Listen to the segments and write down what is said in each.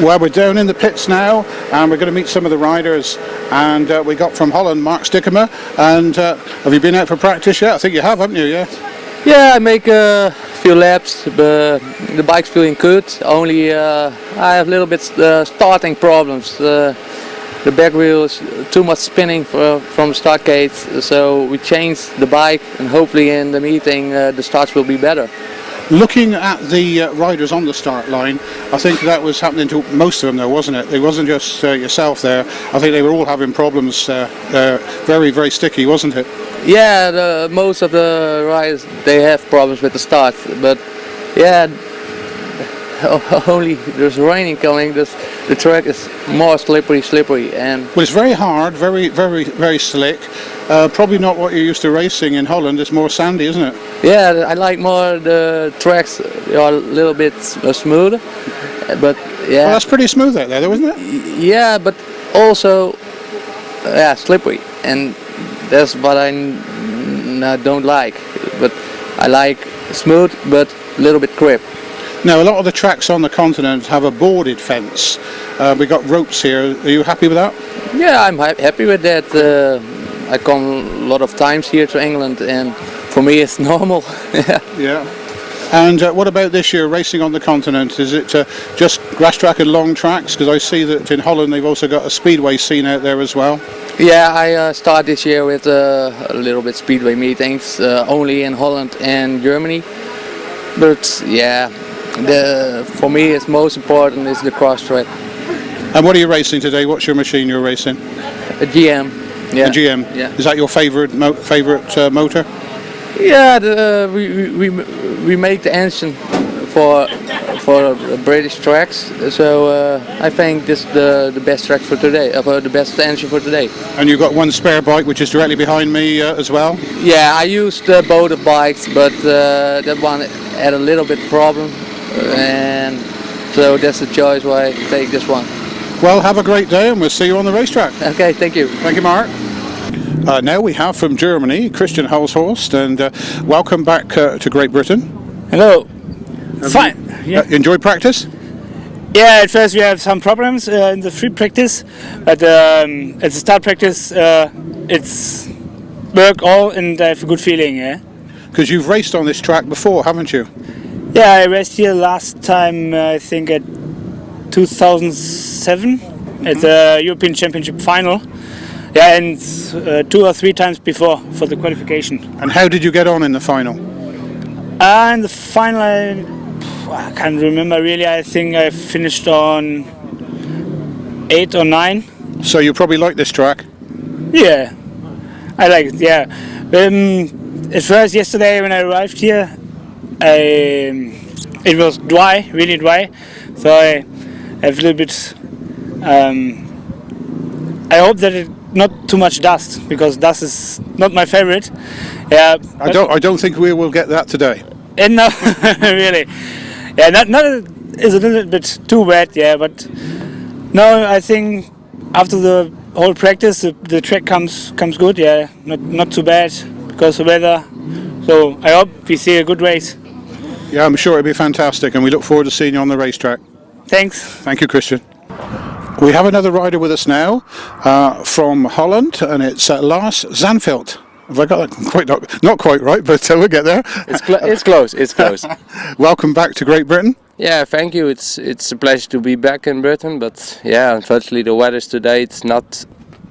Well, we're down in the pits now, and we're going to meet some of the riders. And we got from Holland, Mark Stiekema. And have you been out for practice yet? I think you have, haven't you? Yeah. Yeah, I make a few laps. The bike's feeling good. Only I have a little bit starting problems. The back wheel is too much spinning from the start gate. So we changed the bike, and hopefully in the meeting the starts will be better. Looking at the riders on the start line, I think that was happening to most of them though, wasn't it? It wasn't just yourself there. I think they were all having problems, very, very sticky, wasn't it? Yeah, most of the riders, they have problems with the start. But yeah, only there's raining coming, the track is more slippery. And well, it's very hard, very, very, very slick. Probably not what you're used to racing in Holland. It's more sandy, isn't it? Yeah, I like more the tracks are a little bit smoother, but yeah. Well, that's pretty smooth out there, though, isn't it? Yeah, but also slippery, and that's what I don't like. But I like smooth, but a little bit grip. Now, a lot of the tracks on the continent have a boarded fence. We got ropes here. Are you happy with that? Yeah, I'm happy with that. I come a lot of times here to England, and for me it's normal. Yeah. And what about this year, racing on the continent? Is it just grass track and long tracks? Because I see that in Holland they've also got a speedway scene out there as well. Yeah, I start this year with a little bit speedway meetings, only in Holland and Germany. But yeah, for me it's most important is the cross track. And what are you racing today? What's your machine you're racing? A GM. Yeah. A GM. Yeah. Is that your favourite motor? Yeah, we make the engine for British tracks, so I think this is the best track for today, the best engine for today. And you've got one spare bike which is directly behind me as well? Yeah, I used both of bikes, but that one had a little bit problem, and so that's the choice why I take this one. Well, have a great day and we'll see you on the racetrack. Okay, thank you. Thank you, Mark. Now we have from Germany, Christian Hulshorst, and welcome back to Great Britain. Hello. Fine. Yeah. Enjoy practice? Yeah, at first we have some problems in the free practice, but at the start practice it's work all and I have a good feeling, yeah. Because you've raced on this track before, haven't you? Yeah, I raced here last time, I think at 2007 at the European Championship final. Yeah, and 2 or 3 times before for the qualification. And how did you get on in the final? In the final, I can't remember really. I think I finished on 8 or 9. So you probably like this track? Yeah, I like it. Yeah. At first, yesterday when I arrived here, it was dry, really dry. So I have a little bit. I hope that it not too much dust, because dust is not my favorite. Yeah. I don't think we will get that today. And no, really. Yeah, not is a little bit too wet. Yeah, but no, I think after the whole practice, the track comes good. Yeah, not too bad because of the weather. So I hope we see a good race. Yeah, I'm sure it'll be fantastic, and we look forward to seeing you on the racetrack. Thanks. Thank you, Christian. We have another rider with us now from Holland, and it's Lars Zandvliet. Have I got that not quite right, but we'll get there. It's close. It's close. Welcome back to Great Britain. Yeah, thank you. It's a pleasure to be back in Britain, but yeah, unfortunately the weather today it's not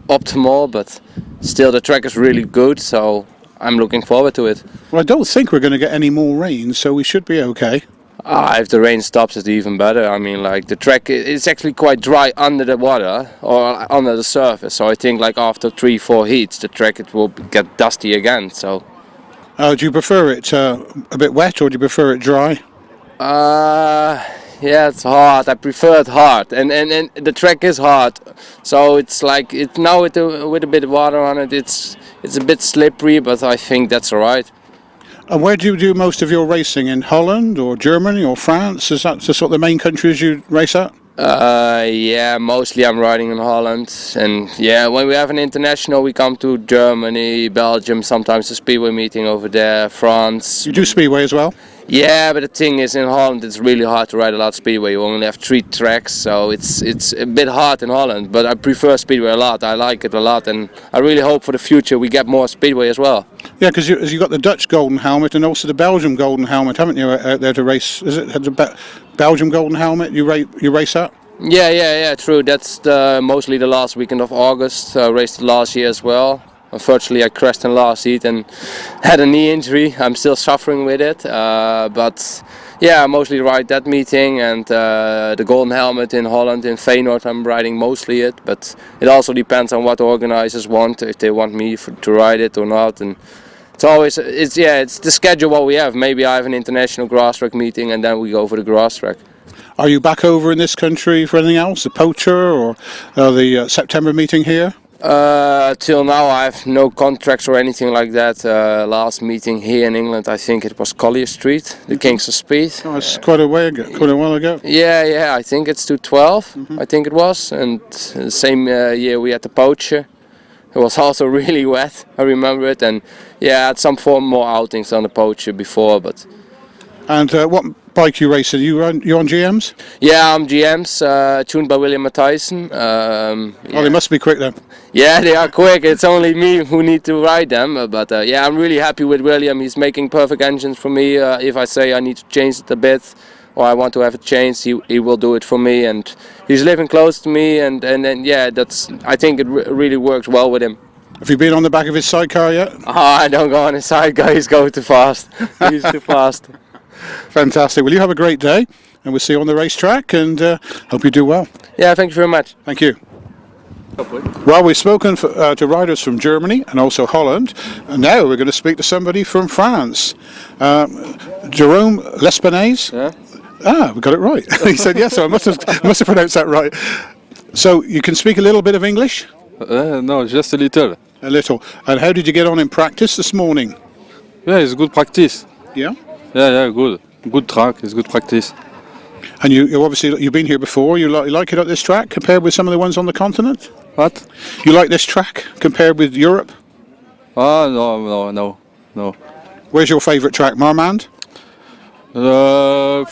optimal, but still the track is really good, so I'm looking forward to it. Well, I don't think we're going to get any more rain, so we should be okay. If the rain stops, it's even better. I mean, like the track is actually quite dry under the water or under the surface. So I think like after 3-4 heats, the track it will get dusty again. So. Do you prefer it a bit wet or do you prefer it dry? Yeah, it's hard. I prefer it hard, and the track is hard. So it's like now with a bit of water on it, it's a bit slippery, but I think that's alright. And where do you do most of your racing? In Holland or Germany or France? Is that the sort of the main countries you race at? Yeah, mostly I'm riding in Holland, and yeah, when we have an international, we come to Germany, Belgium, sometimes a speedway meeting over there, France. You do speedway as well? Yeah, but the thing is, in Holland it's really hard to ride a lot of speedway. You only have 3 tracks, so it's a bit hard in Holland. But I prefer speedway a lot. I like it a lot, and I really hope for the future we get more speedway as well. Yeah, because you got the Dutch golden helmet and also the Belgium golden helmet, haven't you, out there to race? Is it the Belgium golden helmet? You race that? Yeah, true. That's mostly the last weekend of August. I raced it last year as well. Unfortunately, I crashed in last heat and had a knee injury. I'm still suffering with it, but yeah, I mostly ride that meeting and the golden helmet in Holland, in Feyenoord, I'm riding mostly it. But it also depends on what the organizers want, if they want me to ride it or not. And it's the schedule what we have. Maybe I have an international grass track meeting and then we go for the grass track. Are you back over in this country for anything else, the poacher or the September meeting here? Till now I have no contracts or anything like that. Last meeting here in England, I think it was Collier Street, the Kings of Speight. Oh, it's quite a while ago. Yeah, I think it's 2012, I think it was. And the same year we had the poacher. It was also really wet, I remember it. And yeah, I had some 4 more outings on the poacher before, but... And what bike you racing? You on GMs? Yeah, I'm GMs, tuned by William Matthijssen. Oh, they must be quick then. Yeah, they are quick. It's only me who need to ride them. But yeah, I'm really happy with William. He's making perfect engines for me. If I say I need to change it a bit or I want to have it changed, he will do it for me. And he's living close to me. And yeah, I think it really works well with him. Have you been on the back of his sidecar yet? Oh, I don't go on his sidecar. He's going too fast. He's too fast. Fantastic. Well, you have a great day, and we'll see you on the racetrack, and hope you do well. Yeah, thank you very much. Thank you. Well, we've spoken to riders from Germany and also Holland, and now we're going to speak to somebody from France. Jerome Lespinasse? Yeah. Ah, we got it right. He said yes, so I must have pronounced that right. So you can speak a little bit of English? No, just a little. A little. And how did you get on in practice this morning? Yeah, it's good practice. Yeah? Yeah, good. Good track, it's good practice. And you obviously, you've been here before, you like it at this track compared with some of the ones on the continent? What? You like this track compared with Europe? No. Where's your favourite track, Marmande? Mears,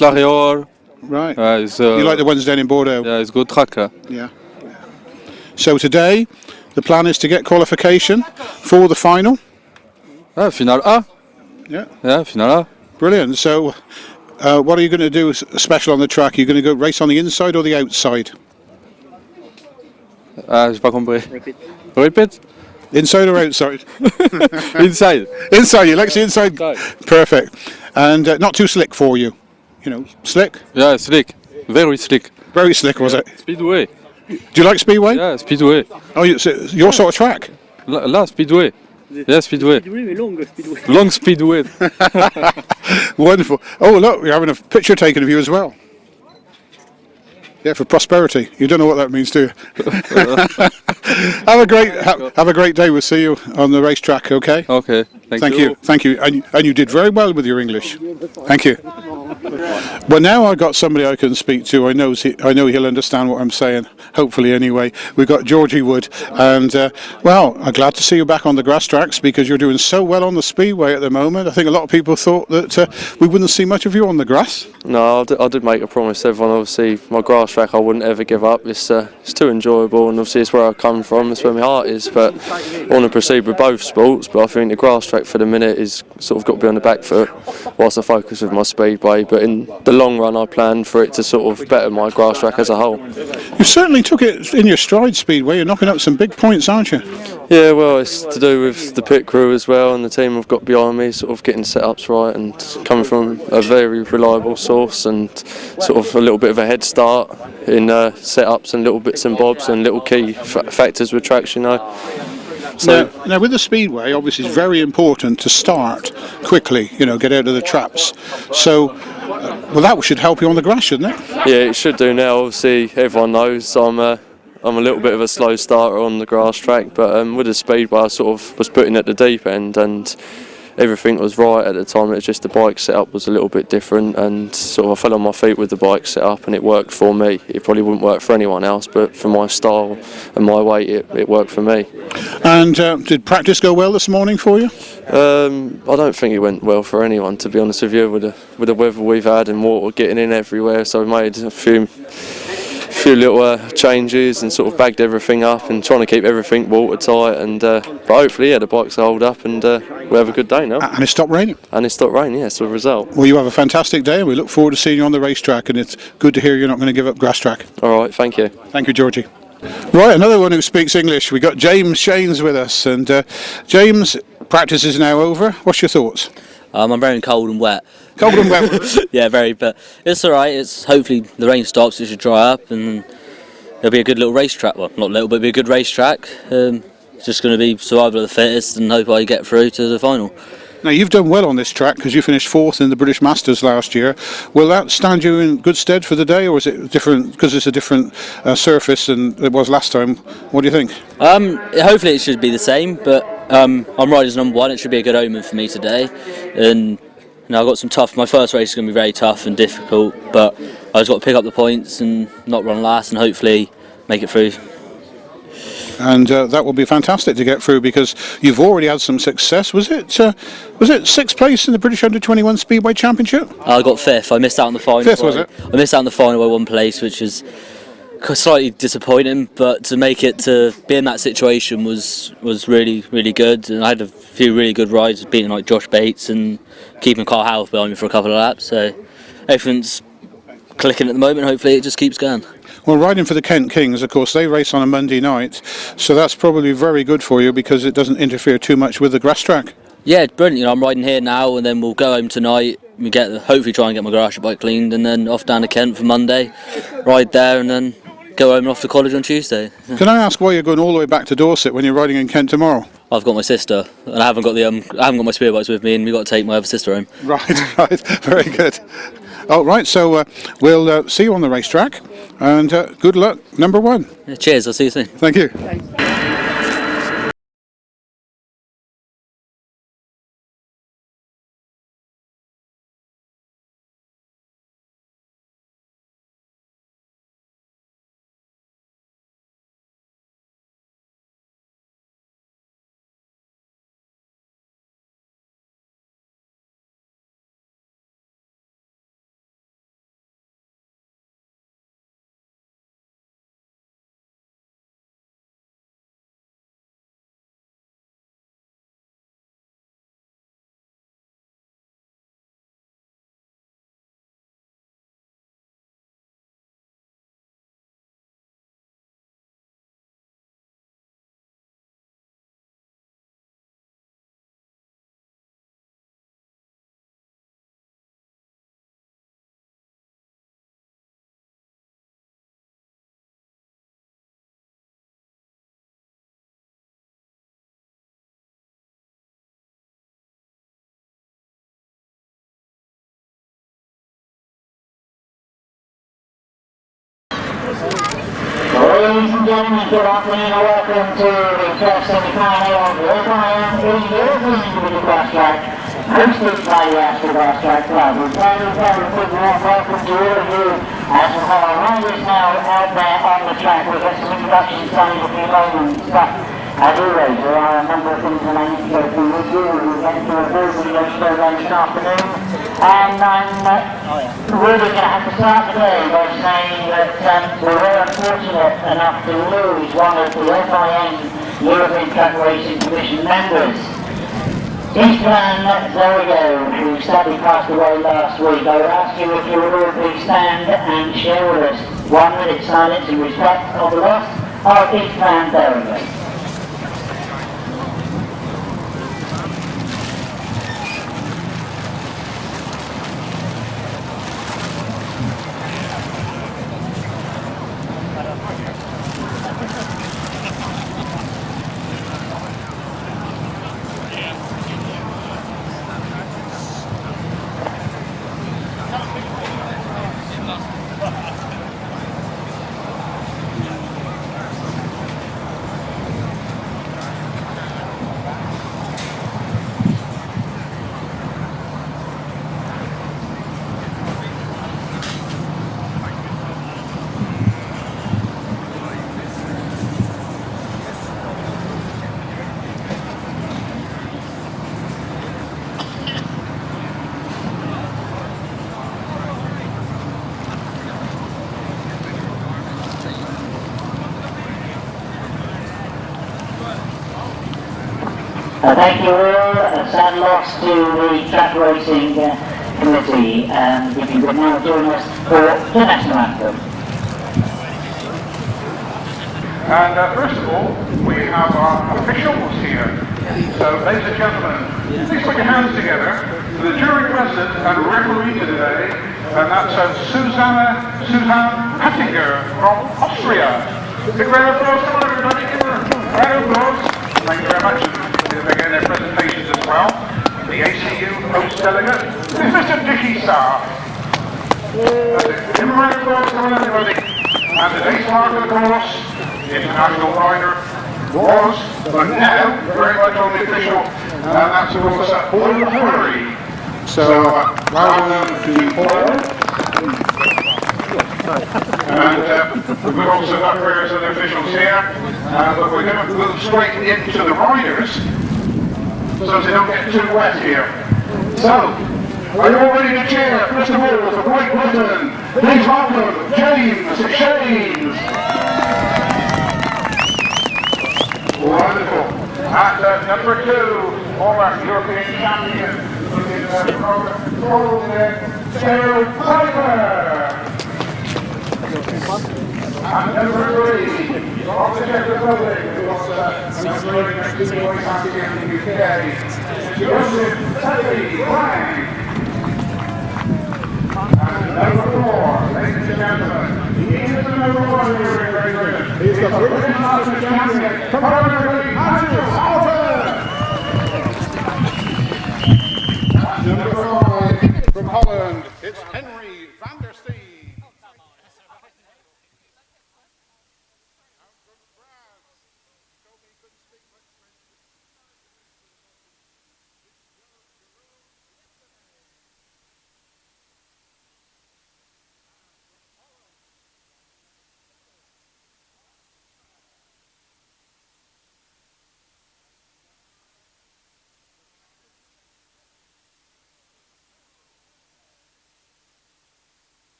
Lariol. Right. You like the ones down in Bordeaux? Yeah, it's good track. Yeah. So today, the plan is to get qualification for the final? Final A. Yeah, final A. Brilliant. So, what are you going to do special on the track? Are you going to go race on the inside or the outside? J'ai pas compris. Repeat. Inside or outside? Inside. Inside. You like the inside? Perfect. And not too slick for you. You know, slick? Yeah, slick. Very slick. Very slick, was it? Speedway. Do you like speedway? Yeah, speedway. Oh, your sort of track? La speedway. Yeah, speedway. Long speedway. Wonderful. Oh, look, we're having a picture taken of you as well. Yeah, for prosperity. You don't know what that means, do you? Have a great day. We'll see you on the racetrack. Okay. Okay. Thank you. Thank you. And you did very well with your English. Thank you. Well, now I've got somebody I can speak to. I know he'll understand what I'm saying. Hopefully, anyway. We've got Georgie Wood, and well, I'm glad to see you back on the grass tracks because you're doing so well on the speedway at the moment. I think a lot of people thought that we wouldn't see much of you on the grass. No, I did make a promise to everyone. Obviously, my grass track I wouldn't ever give up. It's too enjoyable, and obviously it's where I come from. It's where my heart is. But I want to proceed with both sports. But I think the grass track for the minute is sort of got to be on the back foot, whilst I focus with my speedway. But in the long run, I plan for it to sort of better my grass track as a whole. You certainly took it in your stride, speedway. You're knocking up some big points, aren't you? Yeah, well, it's to do with the pit crew as well, and the team I've got behind me, sort of getting setups right and coming from a very reliable source, and sort of a little bit of a head start in setups and little bits and bobs and little key factors with traction, So now with the speedway, obviously it's very important to start quickly, get out of the traps. So, well, that should help you on the grass, shouldn't it? Yeah, it should do now. Obviously, everyone knows I'm a little bit of a slow starter on the grass track, but with the speedway I sort of was putting at the deep end, and everything was right at the time. It was just the bike setup was a little bit different, and sort of I fell on my feet with the bike setup, and it worked for me. It probably wouldn't work for anyone else, but for my style and my weight, it worked for me. And did practice go well this morning for you? I don't think it went well for anyone, to be honest with you, with the weather we've had and water getting in everywhere. So we made a few little changes and sort of bagged everything up and trying to keep everything watertight. And but hopefully, the bikes will hold up and we'll have a good day now. And it stopped raining. And it stopped raining, yes, the result. Well, you have a fantastic day, and we look forward to seeing you on the racetrack. And it's good to hear you're not going to give up grass track. All right, thank you. Thank you, Georgie. Right, another one who speaks English. We got James Shanes with us, and James, practice is now over. What's your thoughts? I'm very cold and wet. Cold and wet. Yeah, very, but it's all right. It's hopefully the rain stops. It should dry up, and it'll be a good little racetrack. Well, not little, but it'll be a good racetrack. It's just going to be survival of the fittest, and hope I get through to the final. Now, you've done well on this track because you finished 4th in the British Masters last year. Will that stand you in good stead for the day, or is it different because it's a different surface than it was last time? What do you think? Hopefully it should be the same, but I'm riding as number 1. It should be a good omen for me today. And I've got some tough. My first race is going to be very tough and difficult, but I just got to pick up the points and not run last, and hopefully make it through. And that will be fantastic to get through because you've already had some success. Was it 6th place in the British Under-21 Speedway Championship? I got 5th. I missed out on the final. 5th, was it? I missed out on the final by 1 place, which is slightly disappointing. But to make it to be in that situation was really, really good. And I had a few really good rides, beating like Josh Bates and keeping Karel Howth behind me for a couple of laps. So everything's clicking at the moment. Hopefully it just keeps going. Well, riding for the Kent Kings, of course, they race on a Monday night, so that's probably very good for you because it doesn't interfere too much with the grass track. Yeah, it's brilliant. I'm riding here now, and then we'll go home tonight. We hopefully try and get my garage bike cleaned, and then off down to Kent for Monday, ride there, and then go home and off to college on Tuesday. Can I ask why you're going all the way back to Dorset when you're riding in Kent tomorrow? I've got my sister, and I haven't got my speed bikes with me, and we've got to take my other sister home. Right, very good. Oh, right, so we'll see you on the racetrack, and good luck, number 1. Yeah, cheers, I'll see you soon. Thank you. Ladies and gentlemen, good afternoon and welcome to the first semi-final of the European Solo Grasstrack, hosted by the ASTRA Grasstrack Club. We're very, very big warm welcome to all of you as we have our riders now out there on the track. We'll get some introductions done in a few moments. But as always, there are a number of things that I need to go through with you. We'll get to a very good program this afternoon. And I'm really going to have to start the day by saying that we were unfortunate enough to lose one of the FIM European Track Racing Commission members. Stephan, who sadly passed away last week. I would ask you if you would all please stand and share with us 1 minute silence in respect of the loss of Stephan. Thank you all. Sad loss to the track racing committee. If you would now join us for the national anthem. And first of all, we have our officials here. So, ladies and gentlemen, please put your hands together for the jury president and referee today, and that's Susanne Hattinger from Austria. Big round of applause, come on everybody, give her a round of applause. Thank you very much. They're beginning their presentations as well. The ACU host delegate is Mr. Dicky Starr. That's it. Give him a round of applause, come on everybody. And today's mark of the course, international rider was, but now very much on the official, and that's of course Paul Hurry. So welcome to Paul. And we've also got various other officials here, but we're going to move straight into the riders, so they don't get too wet here. So, are you all ready to cheer? First of all, for Great Britain, please welcome James Shanes. Wonderful. At number 2, former European champion, Theo Pijper. And number 3, from the Czech Republic, who was the champion in the UK, Josef Franc. And number 4, ladies and gentlemen, he is the number 1 here in Great Britain. He's the British Master Champion, Andrew Appleton. And number 5, from Holland, it's Henry van der Steen.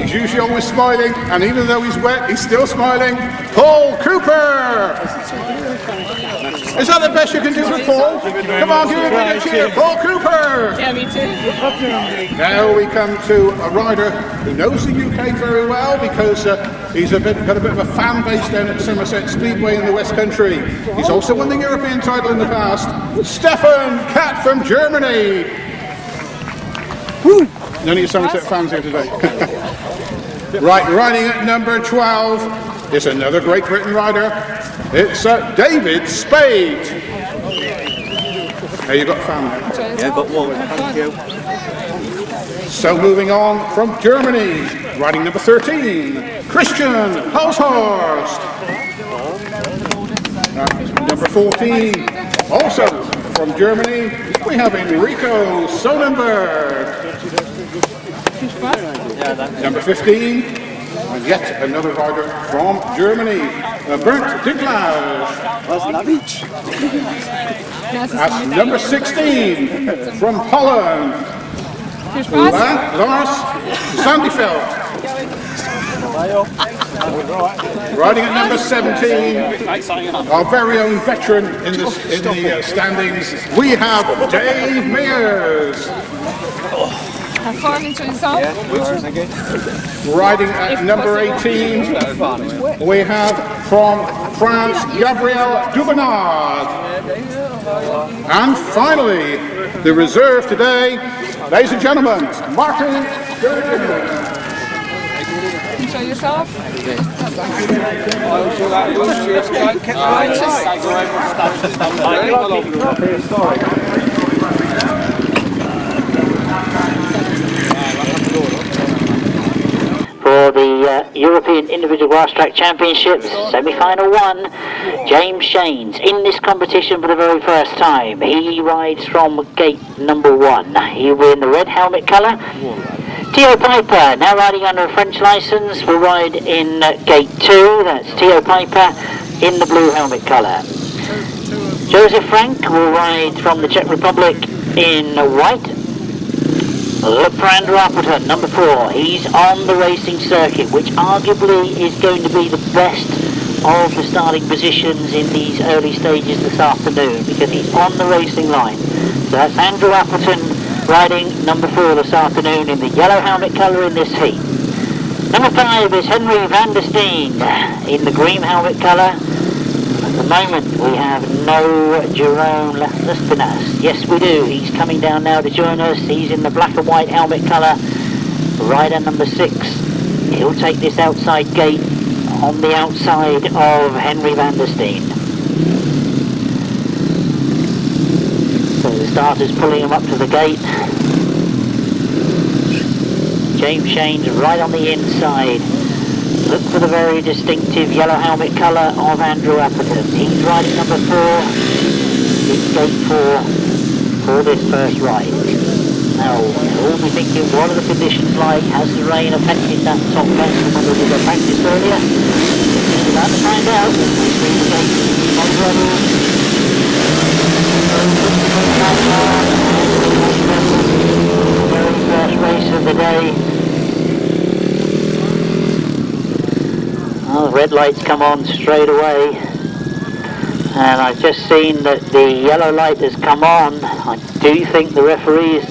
He's usually always smiling, and even though he's wet, he's still smiling. Paul Cooper! Is that the best you can do for Paul? Come on, give him a big cheer. Paul Cooper! Yeah, me too. Now we come to a rider who knows the UK very well because he's got a bit of a fan base down at Somerset Speedway in the West Country. He's also won the European title in the past. Stephan Katt from Germany. Woo! None of you Somerset fans here today. Right, riding at number 12 is another Great Britain rider. It's David Speight. Hey, you got a fan? Yeah, got one. Thank you. So moving on from Germany, riding number 13, Christian Hulshorst. Number 14, also from Germany, we have Enrico Sonnenberg. Number 15, and yet another rider from Germany, Bernd Dinklage. That's number 16, from Holland, Lars Zandvliet. Riding at number 17, our very own veteran in the standings, we have Dave Mears. Riding at number 18, we have from France, Gabriel Dubernard. And finally, the reserve today, ladies and gentlemen, Martin Sturgeon. Show yourself. For the European Individual Grasstrack Championships, semi-final 1, James Shanes in this competition for the very first time. He rides from gate number 1. He'll be in the red helmet colour. Theo Pijper, now riding under a French licence, will ride in gate 2. That's Theo Pijper in the blue helmet colour. Josef Franc will ride from the Czech Republic in white. Look for Andrew Appleton, number 4. He's on the racing circuit, which arguably is going to be the best of the starting positions in these early stages this afternoon, because he's on the racing line. So that's Andrew Appleton riding number 4 this afternoon in the yellow helmet colour in this heat. Number 5 is Henry van der Steen in the green helmet colour. At the moment we have no Jerome Lespinasse. Yes we do, he's coming down now to join us. He's in the black and white helmet colour. Rider number 6. He'll take this outside gate on the outside of Henry van der Steen. So the starter's pulling him up to the gate. James Shane's right on the inside. Look for the very distinctive yellow helmet colour of Andrew Appleton. He's riding number 4. It's gate 4 for this first ride. Now, we'll be thinking, what are the conditions like? Has the rain affected that top bend from when we did our practice earlier? We're about to find out. The gate on ready. Very first race of the day. Oh, the red lights come on straight away, and I've just seen that the yellow light has come on. I do think the referee is...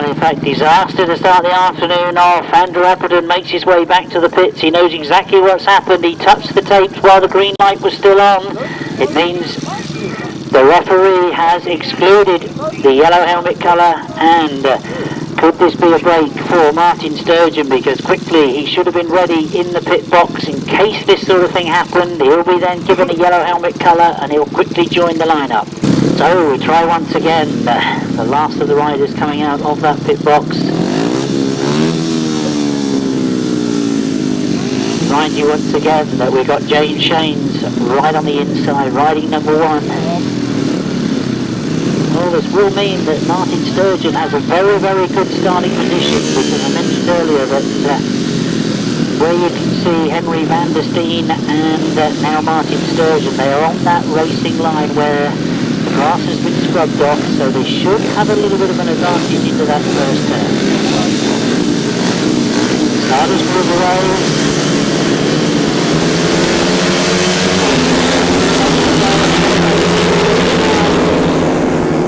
in fact, disaster to start the afternoon off. Andrew Appleton makes his way back to the pits. He knows exactly what's happened. He touched the tapes while the green light was still on. It means the referee has excluded the yellow helmet colour, and could this be a break for Martin Sturgeon, because quickly he should have been ready in the pit box in case this sort of thing happened. He'll be then given a yellow helmet colour and he'll quickly join the lineup. So we try once again, the last of the riders coming out of that pit box. Remind you once again that we've got James Shanes right on the inside, riding number 1. Well, this will mean that Martin Sturgeon has a very, very good starting position, because I mentioned earlier that where you can see Henry van der Steen and now Martin Sturgeon, they are on that racing line where the grass has been scrubbed off, so they should have a little bit of an advantage into that first turn. Starters move away.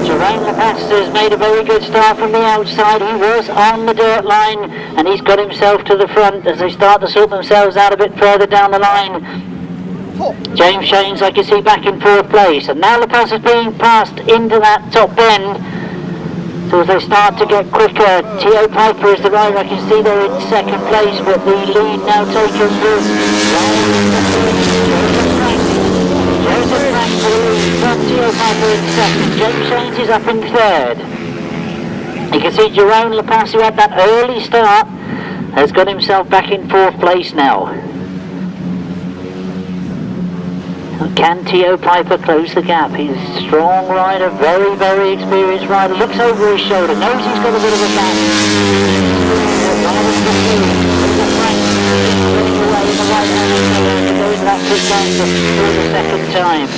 Jerome has made a very good start from the outside. He was on the dirt line and he's got himself to the front as they start to sort themselves out a bit further down the line. James Shanes, I can see, back in 4th place, and now Lepas is being passed into that top bend. So as they start to get quicker, Theo Pijper is the rider. I can see they're in 2nd place, but the lead now taken with Josef Franc for the lead from Theo Pijper in 2nd. James Shanes is up in 3rd. You can see Jerome Lepas, who had that early start, has got himself back in 4th place now. Can Theo Pijper close the gap? He's a strong rider, very, very experienced rider. Looks over his shoulder, knows he's got a bit of a gap. Goes that quick answer for the 2nd time.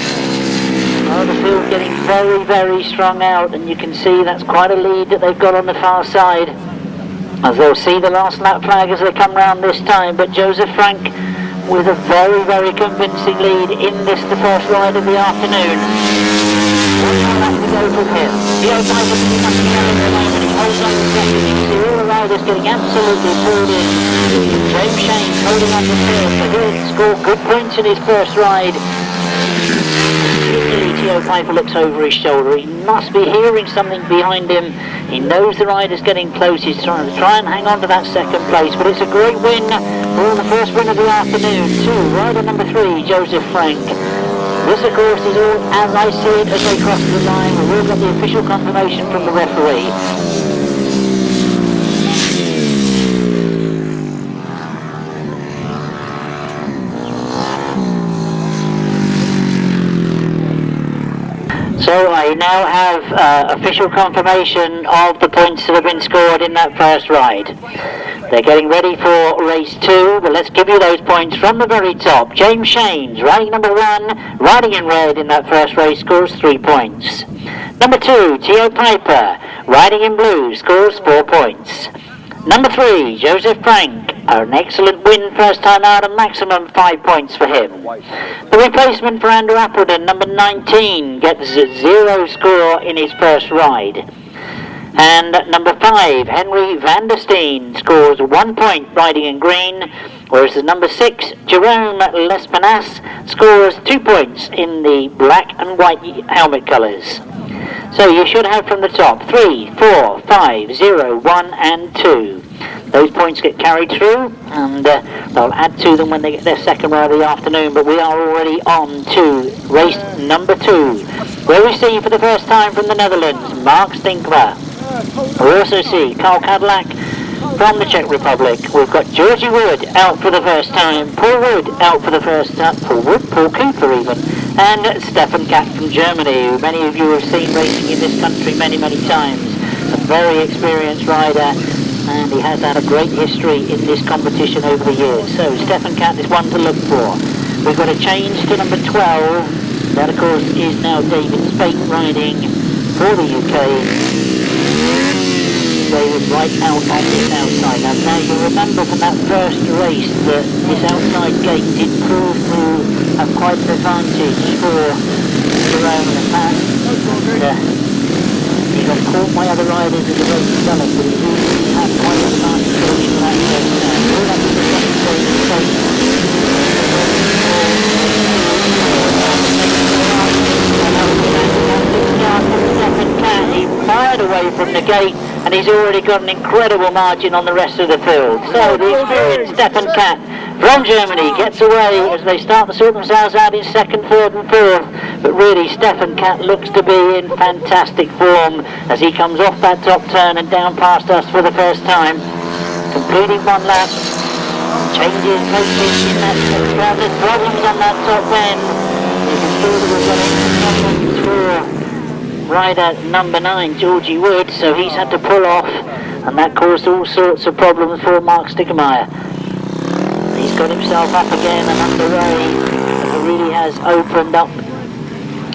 Oh, the field getting very, very strung out, and you can see that's quite a lead that they've got on the far side. As they'll see the last lap flag as they come round this time, but Josef Franc with a very, very convincing lead in this, the first ride of the afternoon. One more lap to go from here. Theo Pijper is coming out at the moment. He holds on to 2nd. You can see all the riders getting absolutely pulled in. James Shanes holding on to 3rd. So he'll score good points in his first ride. Theo Pijper looks over his shoulder. He must be hearing something behind him. He knows the rider's getting close. He's trying to hang on to that 2nd place, but it's a great win for the first win of the afternoon to rider number 3, Josef Franc. This, of course, is all as I see it as they cross the line. We will get the official confirmation from the referee. So I now have official confirmation of the points that have been scored in that first ride. They're getting ready for race 2, but let's give you those points from the very top. James Shanes, riding number 1, riding in red in that first race, scores 3 points. Number 2, Theo Pijper, riding in blue, scores 4 points. Number 3, Josef Franc, an excellent win first time out, a maximum 5 points for him. The replacement for Andrew Appleton, number 19, gets 0 score in his first ride. And number 5, Henry van der Steen, scores 1 point riding in green, whereas the number 6, Jerome Lespinasse, scores 2 points in the black and white helmet colours. So you should have from the top 3, 4, 5, 0, 1 and 2. Those points get carried through, and they'll add to them when they get their second ride of the afternoon, but we are already on to race number 2, where we see for the first time from the Netherlands, Mark Stiekema. We also see Kadlec from the Czech Republic. We've got Georgie Wood out for the first time, Paul Wood out for the first time, Paul Cooper even, and Stephan Katt from Germany, who many of you have seen racing in this country many times. A very experienced rider, and he has had a great history in this competition over the years. So Stephan Katt is one to look for. We've got a change to number 12. That of course is now David Speight riding for the UK. David right out on this outside. Now you remember from that first race that this outside gate did prove to have quite an advantage for Jerome and Katt. He got caught by other riders as the race developed, but he really had quite an advantage going into that race now. All that was the second race. He fired away from the gate, and he's already got an incredible margin on the rest of the field. So the experienced Stephan Katt from Germany gets away as they start to sort themselves out in second, third and fourth. But really Stephan Katt looks to be in fantastic form as he comes off that top turn and down past us for the first time. Completing one lap, changes coaches in that second round. There's problems on that top end. You can see that we've got problems for rider number 9, Georgie Wood, so he's had to pull off, and that caused all sorts of problems for Mark Stiekema. He's got himself up again and underway, and it really has opened up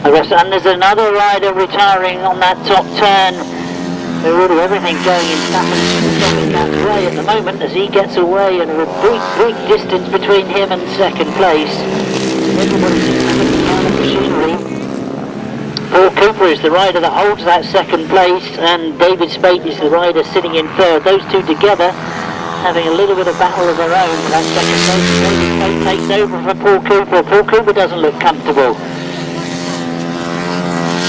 the rest. And there's another rider retiring on that top turn. Really everything's going in Stephan Katt's way at the moment as he gets away, and a big distance between him and second place. Everybody's in the machinery. Paul Cooper is the rider that holds that second place, and David Speight is the rider sitting in third. Those two together having a little bit of battle of their own for that second place. David Speight takes over from Paul Cooper. Paul Cooper doesn't look comfortable.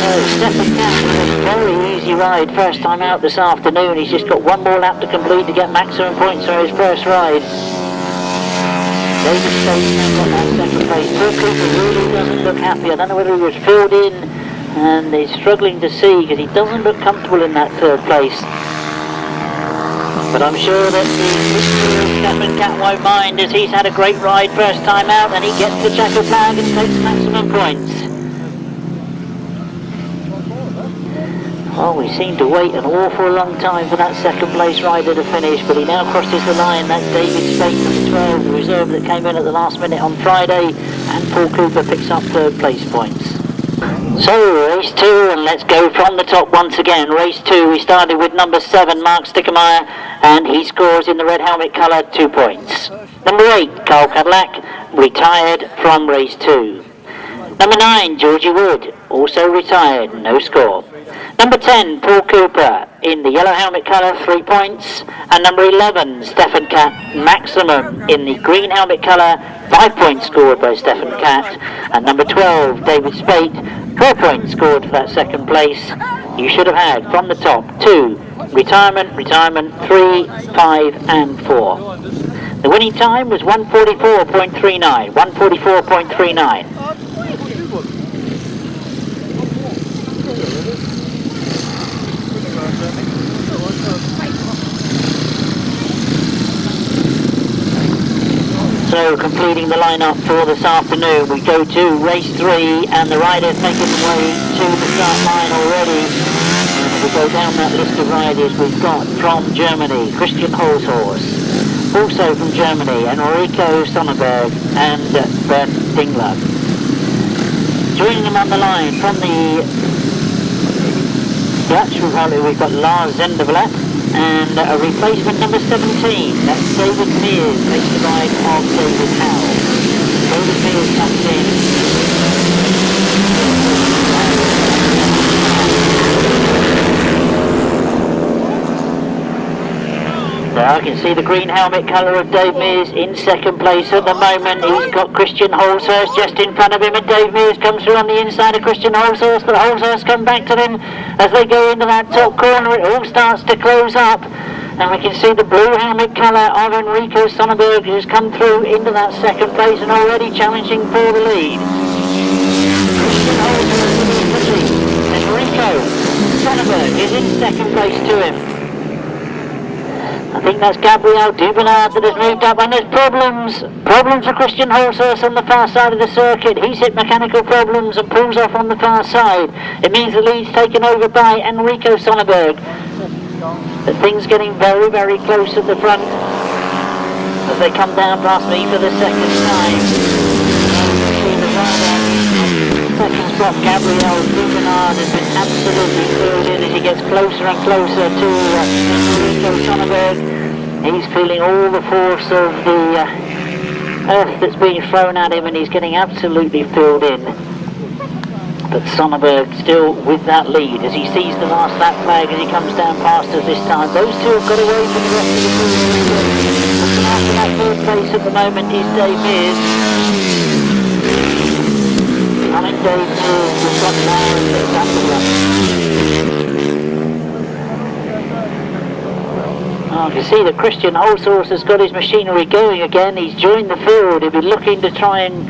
So Stephan Katt with a very easy ride first time out this afternoon. He's just got one more lap to complete to get maximum points for his first ride. David Speight now got that second place. Paul Cooper really doesn't look happy. I don't know whether he was filled in and he's struggling to see because he doesn't look comfortable in that third place. But I'm sure that the Stephan Katt won't mind as he's had a great ride first time out, and he gets the checkered flag and takes maximum points. Oh, we seem to wait an awful long time for that second place rider to finish, but he now crosses the line. That's David Speight from 12, the reserve that came in at the last minute on Friday, and Paul Cooper picks up third place points. So race 2, and let's go from the top once again. Race 2, we started with number 7, Mark Stiekema, and he scores in the red helmet colour 2 points. Number 8, Karel Kadlec, retired from race 2. Number 9, Georgie Wood, also retired, no score. Number 10, Paul Cooper, in the yellow helmet colour, 3 points. And number 11, Stephan Katt, maximum in the green helmet colour, 5 points scored by Stephan Katt. And number 12, David Speight, 4 points scored for that second place. You should have had, from the top, 2, retirement, 3, 5 and 4. The winning time was 1:44.39, 1:44.39. So completing the lineup for this afternoon, we go to race 3, and the riders making their way to the start line already. And if we go down that list of riders, we've got from Germany, Christian Hulshorst. Also from Germany, Enrico, Sonnenberg and Bernd Dinklage. Joining them on the line from the Dutch Republic, we've got Lars Zandvliet and a replacement number 17, that's David Mears, takes the ride of David Howe. David Mears comes in. There I can see the green helmet colour of Dave Mears in second place at the moment. He's got Christian Hulshorst just in front of him, and Dave Mears comes through on the inside of Christian Hulshorst, but Hulshorst come back to them as they go into that top corner. It all starts to close up, and we can see the blue helmet colour of Enrico Sonnenberg, who's come through into that second place and already challenging for the lead. Christian Hulshorst is in the lead. Enrico Sonnenberg is in second place to him. I think that's Gabriel Dubernard that has moved up, and there's problems for Christian Hulshorst on the far side of the circuit. He's hit mechanical problems and pulls off on the far side. It means the lead's taken over by Enrico Sonnenberg. But things getting very, very close at the front as they come down past me for the second time. Second spot, Gabriel Dubernard has been absolutely filled in as he gets closer and closer to Enrico Sonnenberg. He's feeling all the force of the earth that's being thrown at him, and he's getting absolutely filled in. But Sonnenberg still with that lead as he sees the last lap flag as he comes down past us this time. Those two have got away from the rest of the crew. Looking after that third place at the moment is Dave Mears. Coming Dave Mears, we've got Lars and Zandvliet. I can see that Christian Hulshorst has got his machinery going again. He's joined the field. He'll be looking to try and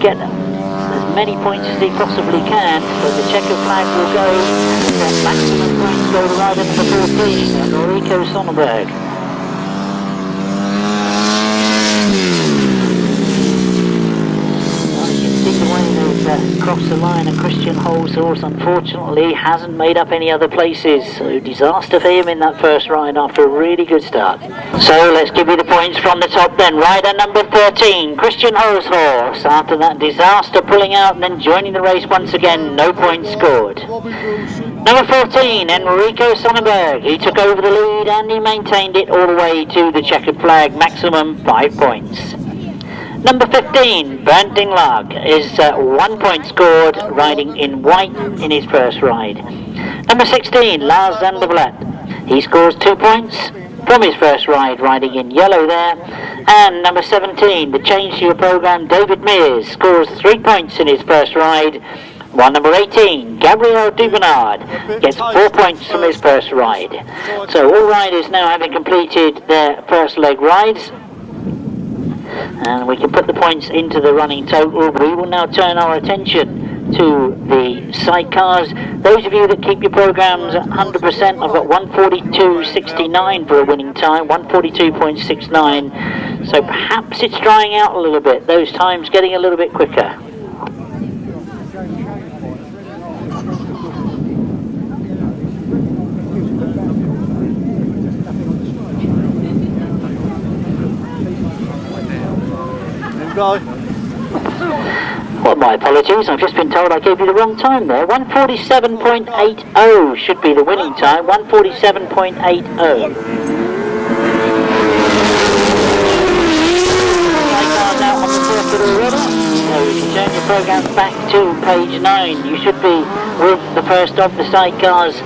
get as many points as he possibly can, but the checkered flag will go, and the maximum points go to rider number 14, Enrico Sonnenberg. The way they've crossed the line, and Christian Hulshorst unfortunately hasn't made up any other places, so disaster for him in that first ride after a really good start. So let's give you the points from the top then. Rider number 13, Christian Hulshorst, after that disaster pulling out and then joining the race once again, no points scored. Number 14, Enrico Sonnenberg, he took over the lead and he maintained it all the way to the checkered flag, maximum 5 points. Number 15, Bernd Dinklage, is 1 point scored, riding in white in his first ride. Number 16, Lars Zandvliet, he scores 2 points from his first ride, riding in yellow there. And number 17, the change to your programme, David Mears, scores 3 points in his first ride. While number 18, Gabriel Dubernard, gets 4 points from his first ride. So all riders now having completed their first leg rides, and we can put the points into the running total. We will now turn our attention to the sidecars. Those of you that keep your programs at 100%, I've got 142.69 for a winning time, 142.69. So perhaps it's drying out a little bit, those times getting a little bit quicker. Well, my apologies, I've just been told I gave you the wrong time there. 147.80 should be the winning time, 147.80. Now on the circuit already, so you can turn your programs back to page 9. You should be with the first of the sidecars,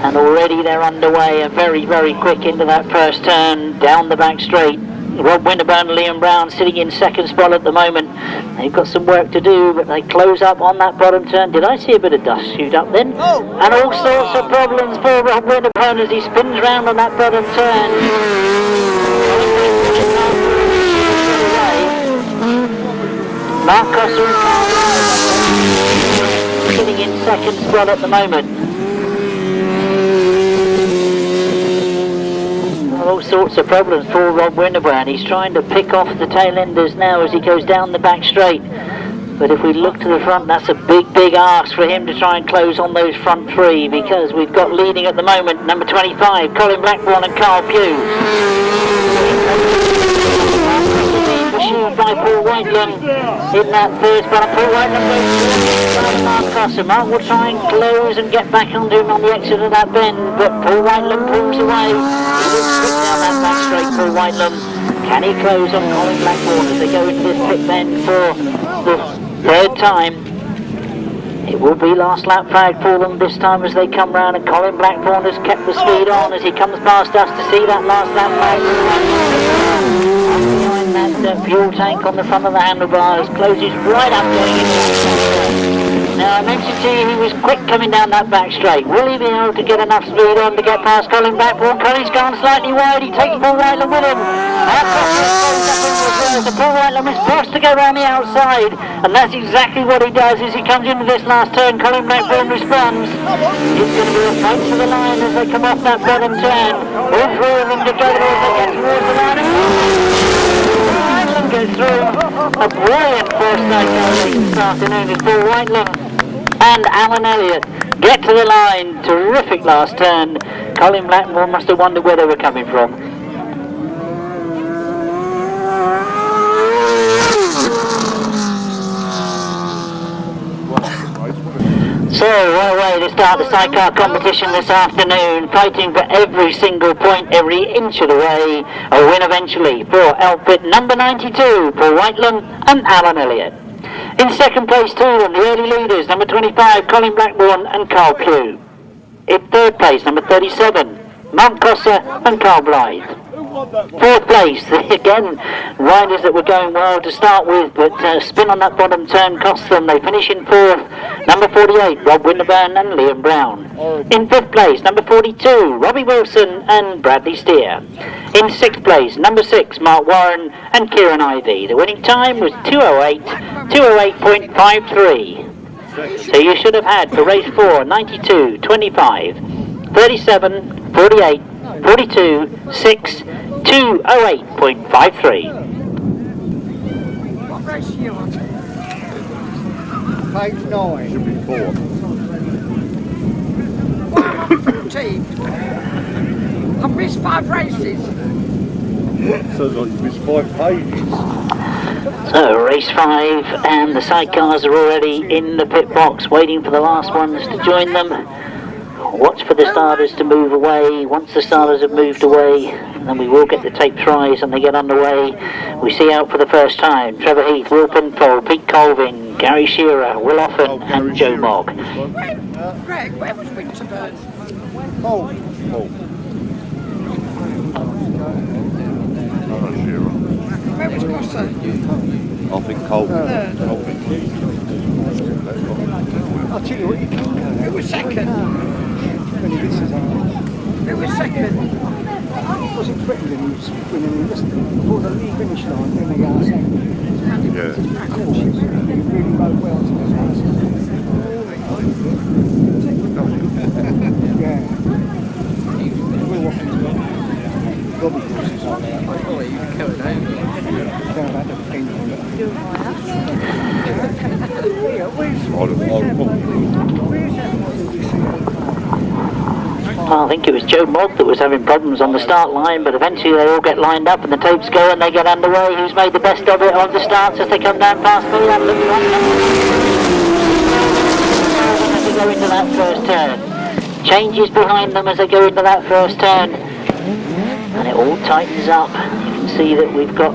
and already they're underway and very, very quick into that first turn, down the back straight. Rob Winterburn and Liam Brown sitting in second spot at the moment. They've got some work to do, but they close up on that bottom turn. Did I see a bit of dust shoot up then? Oh. And all sorts of problems for Rob Winterburn as he spins round on that bottom turn. Mark Cosser sitting in second spot at the moment. All sorts of problems for Rob Winterburn. He's trying to pick off the tail enders now as he goes down the back straight. But if we look to the front, that's a big, big ask for him to try and close on those front three, because we've got leading at the moment number 25, Colin Blackburn and Carl Pugh. achieved by Paul Whiteland in that third spot. Paul Whiteland goes through Mark Crosser. Mark will try and close and get back onto him on the exit of that bend, but Paul Whiteland pulls away. He looks quick down that back straight, Paul Whiteland. Can he close on Colin Blackburn as they go into this pit bend for the third time? It will be last lap flag for them this time as they come round, and Colin Blackburn has kept the speed on as he comes past us to see that last lap flag. Behind that fuel tank on the front of the handlebars, closes right up going into. Now I mentioned to you he was quick coming down that back straight. Will he be able to get enough speed on to get past Colin Blackburn? Colin's gone slightly wide, he takes Paul Whiteland with him. So Paul Whiteland was forced to go around the outside, and that's exactly what he does as he comes into this last turn. Colin Blackburn responds. It's going to be a fight to the line as they come off that bottom turn. All three of them together as they get towards the line. Whiteland goes through a brilliant first night this afternoon with Paul Whiteland and Alan Elliott get to the line. Terrific last turn. Colin Blackburn must have wondered where they were coming from. So, we're away to start the sidecar competition this afternoon, fighting for every single point, every inch of the way. A win eventually for outfit number 92, Paul Whiteland and Alan Elliott. In second place to them, the early leaders, number 25, Colin Blackburn and Carl Pugh. In third place, number 37, Mark Crosser and Carl Blythe. Fourth place, again, riders that were going well to start with, but spin on that bottom turn cost them. They finish in fourth, number 48, Rob Winterburn and Liam Brown. In fifth place, number 42, Robbie Wilson and Bradley Steer. In sixth place, number 6, Mark Warren and Kieran Ivey. The winning time was 208.53. So you should have had for race 4, 92, 25, 37, 48, 42, 6, 208.53. What race are you on? Page 9. Should be 4. Well, I'm on 14. I've missed 5 races. Sounds like you missed 5 pages. So race 5, and the sidecars are already in the pit box waiting for the last ones to join them. Watch for the starters to move away. Once the starters have moved away, then we will get the tape tries and they get underway. We see out for the first time Trevor Heath, Will Pinfold, Pete Colvin, Gary Shearer, Will Offen and Joe Mogg. Greg, where was Winterburn? Oh. Where was Crosser? I think Colvin. I'll tell you what you can. Who was second? Who was second? I wasn't threatened when he was winning. Before the finish line, then they asked him. Yeah. He really rode well to the race. Yeah. Will Watkins got gobble horses on there. Oh, you can carry it over. Down about the pin. I think it was Joe Mogg that was having problems on the start line, but eventually they all get lined up and the tapes go and they get underway. Who's made the best of it on the starts as they come down past me? That looks like as they go into that first turn. Changes behind them as they go into that first turn. And it all tightens up. You can see that we've got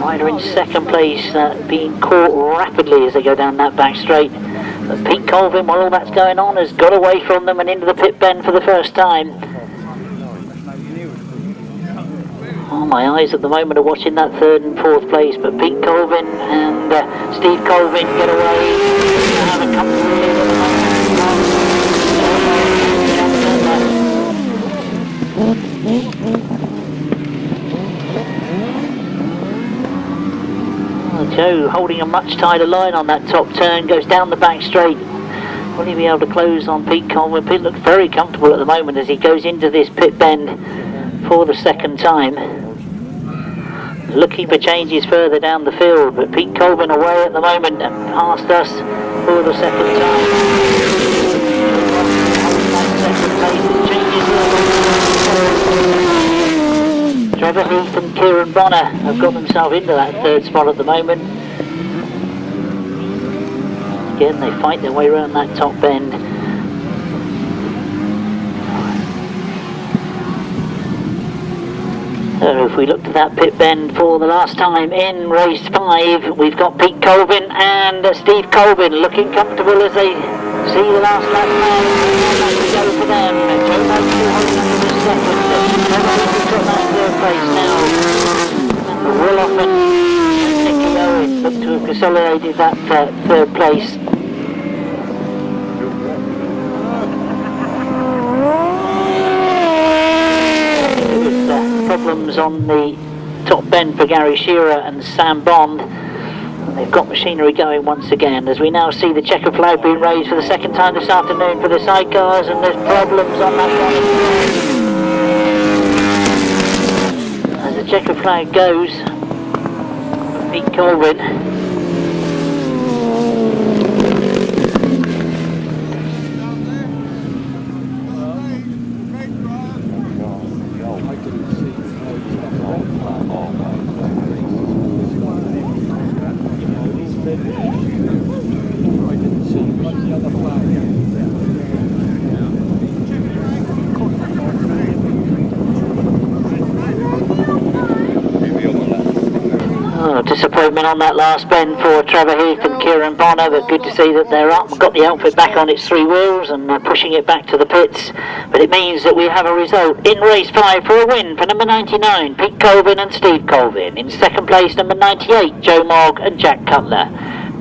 rider in second place being caught rapidly as they go down that back straight. But Pete Colvin, while all that's going on, has got away from them and into the pit bend for the first time. Oh, my eyes at the moment are watching that third and fourth place, but Pete Colvin and Steve Colvin get away. Have a comfortable lead at the Joe holding a much tighter line on that top turn, goes down the back straight. Will he be able to close on Pete Colvin? Pete looks very comfortable at the moment as he goes into this pit bend for the second time. Looking for changes further down the field, but Pete Colvin away at the moment and past us for the second time. Trevor Heath and Kieran Bonner have got themselves into that third spot at the moment. Again, they fight their way around that top bend. So if we looked at that pit bend for the last time in race 5, we've got Pete Colvin and Steve Colvin looking comfortable as they see the last lap now. Let's go for them. Jerome still holding on to the second. He's got that third place now. And Willoff and Nicky Owen look to have consolidated that third place. Problems on the top bend for Gary Shearer and Sam Bond. And they've got machinery going once again as we now see the checker flag being raised for the second time this afternoon for the sidecars, and there's problems on that one. As the checker flag goes, Pete Colvin. Disappointment on that last bend for Trevor Heath and Kieran Bonner, but good to see that they're up, got the outfit back on its 3 wheels and pushing it back to the pits. But it means that we have a result in race 5 for a win for number 99, Pete Colvin and Steve Colvin. In second place, number 98, Joe Mogg and Jack Cutler.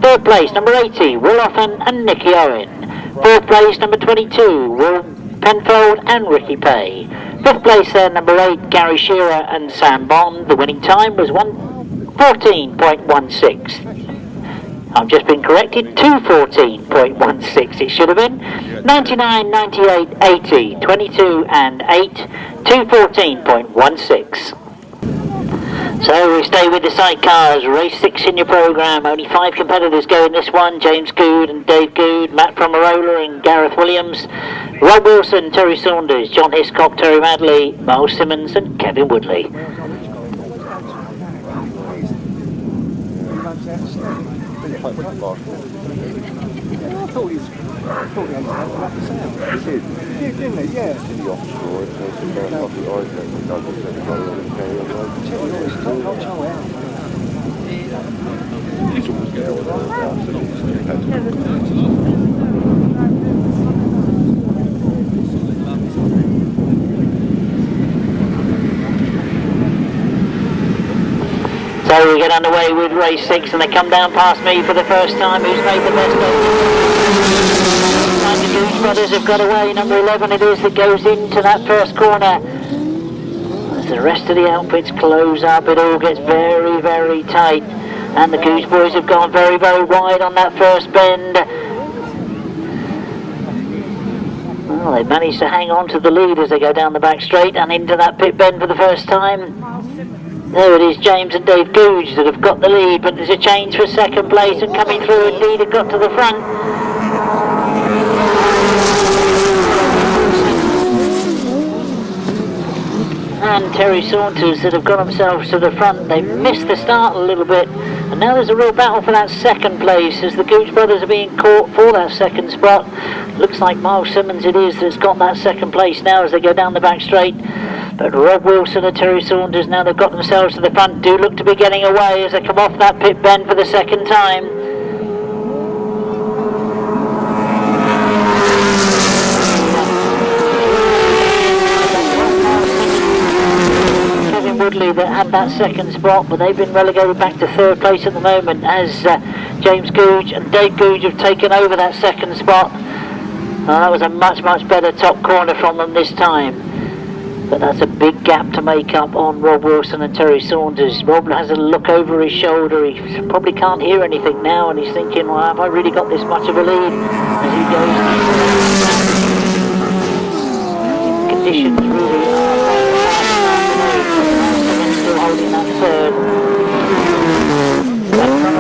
Third place, number 80, Will Offen and Nicky Owen. Fourth place, number 22, Will Penfold and Ricky Pay. Fifth place there, number 8, Gary Shearer and Sam Bond. The winning time was 1:14.16. I've just been corrected, 2:14.16 it should have been. 99, 98, 80, 22 and 8, 2:14.16. So we stay with the sidecars, race 6 in your programme. Only 5 competitors go in this one. James Good and Dave Good, Matt Promarola and Gareth Williams, Rob Wilson, Terry Saunders, John Hiscock, Terry Madley, Miles Simmons and Kevin Woodley. I thought he was He did, didn't he? Yeah. Did he offshore it? So we get underway with race 6 and they come down past me for the first time. Who's made the best of the Goose Brothers have got away. Number 11 it is that goes into that first corner. As the rest of the outfits close up, it all gets very, very tight. And the Goose Boys have gone very, very wide on that first bend. Well, they managed to hang on to the lead as they go down the back straight and into that pit bend for the first time. There it is, James and Dave Googe that have got the lead, but there's a change for second place, and coming through indeed have got to the front. And Terry Saunders that have got themselves to the front. They missed the start a little bit, and now there's a real battle for that second place as the Gooch brothers are being caught for that second spot. Looks like Miles Simmons it is that's got that second place now as they go down the back straight. But Rob Wilson and Terry Saunders, now they've got themselves to the front, do look to be getting away as they come off that pit bend for the second time. Kevin Woodley that had that second spot, but they've been relegated back to third place at the moment as James Googe and Dave Googe have taken over that second spot. That was a much, much better top corner from them this time. But that's a big gap to make up on Rob Wilson and Terry Saunders. Rob has a look over his shoulder. He probably can't hear anything now, and he's thinking, well, have I really got this much of a lead? As he goes, conditions really are still holding that third.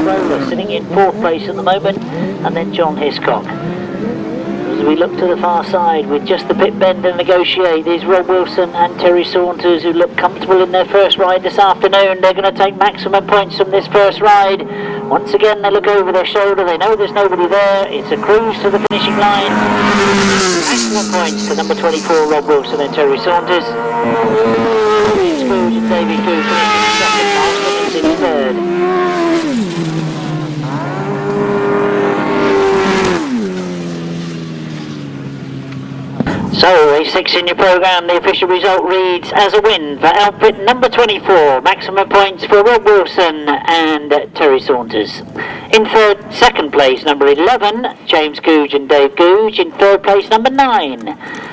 Bernd sitting in fourth place at the moment, and then John Hiscock. There's a we look to the far side with just the pit bend to negotiate, there's Rob Wilson and Terry Saunders, who look comfortable in their first ride this afternoon. They're going to take maximum points from this first ride. Once again, they look over their shoulder, they know there's nobody there. It's a cruise to the finishing line. Maximum points to number 24, Rob Wilson and Terry Saunders. Scrooge and Davy Foo finishing second, Miles Simmons in third. So, race 6 in your programme, the official result reads as a win for outfit number 24, maximum points for Rob Wilson and Terry Saunders. In second place, number 11, James Googe and Dave Googe. In third place, number 9,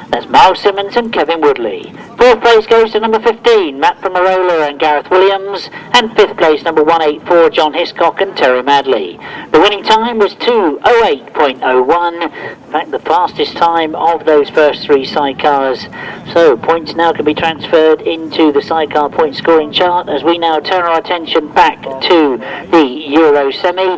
that's Miles Simmons and Kevin Woodley. Fourth place goes to number 15, Matt Pomerola and Gareth Williams. And fifth place, number 184, John Hiscock and Terry Madley. The winning time was 2:08.01. In fact, the fastest time of those first three sidecars. So points now can be transferred into the sidecar point scoring chart as we now turn our attention back to the Euro semi.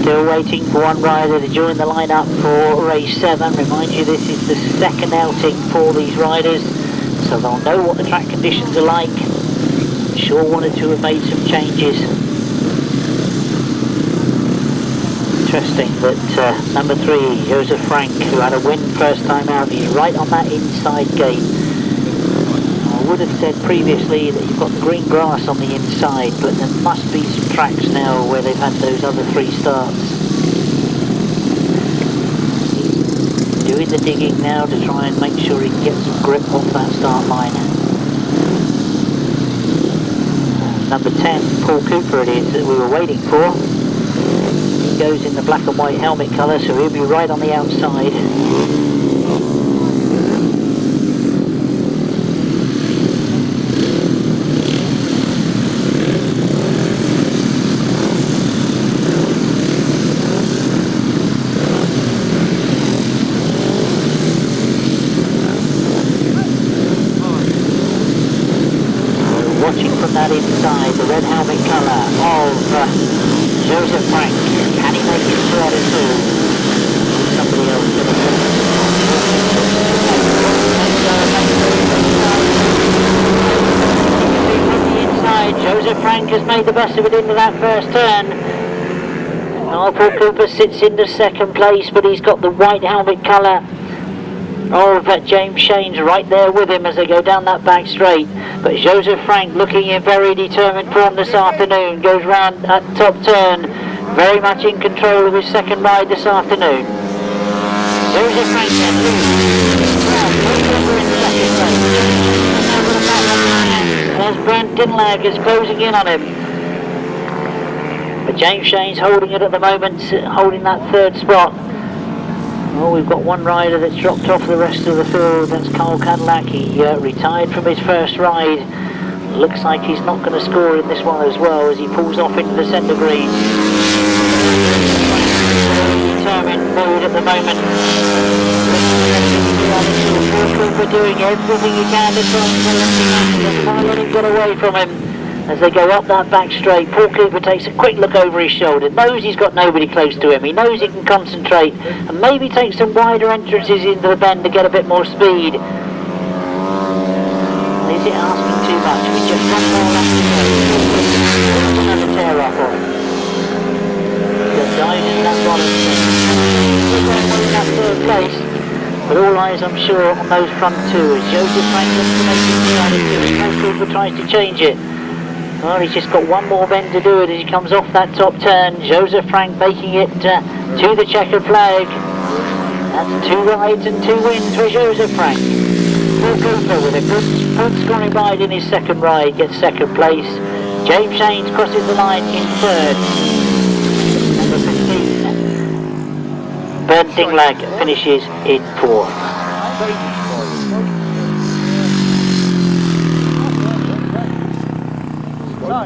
Still waiting for one rider to join the lineup for race 7. Remind you, this is the second outing for these riders, so they'll know what the track conditions are like. I'm sure one or two have made some changes. Interesting that number 3, Josef Franc, who had a win first time out, he's right on that inside gate. I would have said previously that you've got the green grass on the inside, but there must be some tracks now where they've had those other 3 starts. He's doing the digging now to try and make sure he can get some grip off that start line. Number 10, Paul Cooper it is that we were waiting for. He goes in the black and white helmet colour, so he'll be right on the outside. That inside, the red helmet colour of Josef Franc. Can he make it through at two? Somebody else going to from the inside. Josef Franc has made the best of it into that first turn. Paul Cooper sits into second place, but he's got the white helmet colour of James Shane's right there with him as they go down that back straight. But Josef Franc looking in very determined form this afternoon, goes round at top turn, very much in control of his second ride this afternoon. Josef Franc then as Bernd Dinklage is closing in on him. But James Shane's holding it at the moment, holding that third spot. Well, we've got one rider that's dropped off the rest of the field. That's Karel Kadlec. He retired from his first ride. Looks like he's not going to score in this one as well as he pulls off into the centre green. Determined mood at the moment. Cooper doing everything he can to try and let him get away from him. As they go up that back straight, Paul Cooper takes a quick look over his shoulder, knows he's got nobody close to him, he knows he can concentrate and maybe take some wider entrances into the bend to get a bit more speed. Is it asking too much? We just one more lap to go. Another tear off on. The dive in that one in that third place. But all eyes, I'm sure, on those front two as Josef Franc looks to make it Paul Cooper tries to change it. Well, he's just got one more bend to do it as he comes off that top turn. Josef Franc making it to the checkered flag. That's 2 rides and 2 wins for Josef Franc. Paul Cooper with a good scoring ride in his second ride gets second place. James Shanes crosses the line in third. Number 15, Bernd Dinklage finishes in fourth.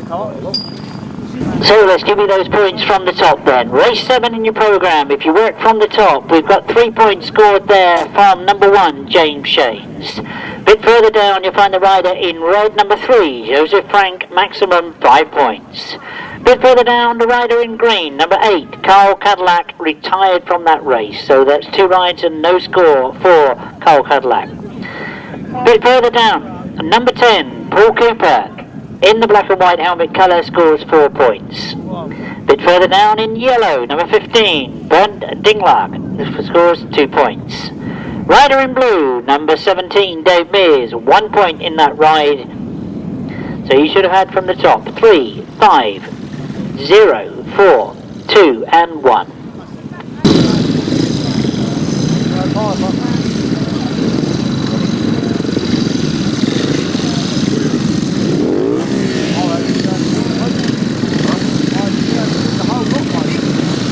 So let's give you those points from the top then. Race 7 in your programme. If you work from the top, we've got 3 points scored there from number 1, James Shanes. A bit further down you'll find the rider in red, number 3, Josef Franc, maximum 5 points. A bit further down, the rider in green, number 8, Karel Kadlec, retired from that race. So that's 2 rides and no score for Karel Kadlec. A bit further down, number 10, Paul Cooper, in the black and white helmet colour, scores 4 points. A bit further down in yellow, number 15, Bernd Dinklage, scores 2 points. Rider in blue, number 17, Dave Mears, 1 point in that ride. So you should have had from the top 3, 5, 0, 4, 2 and 1.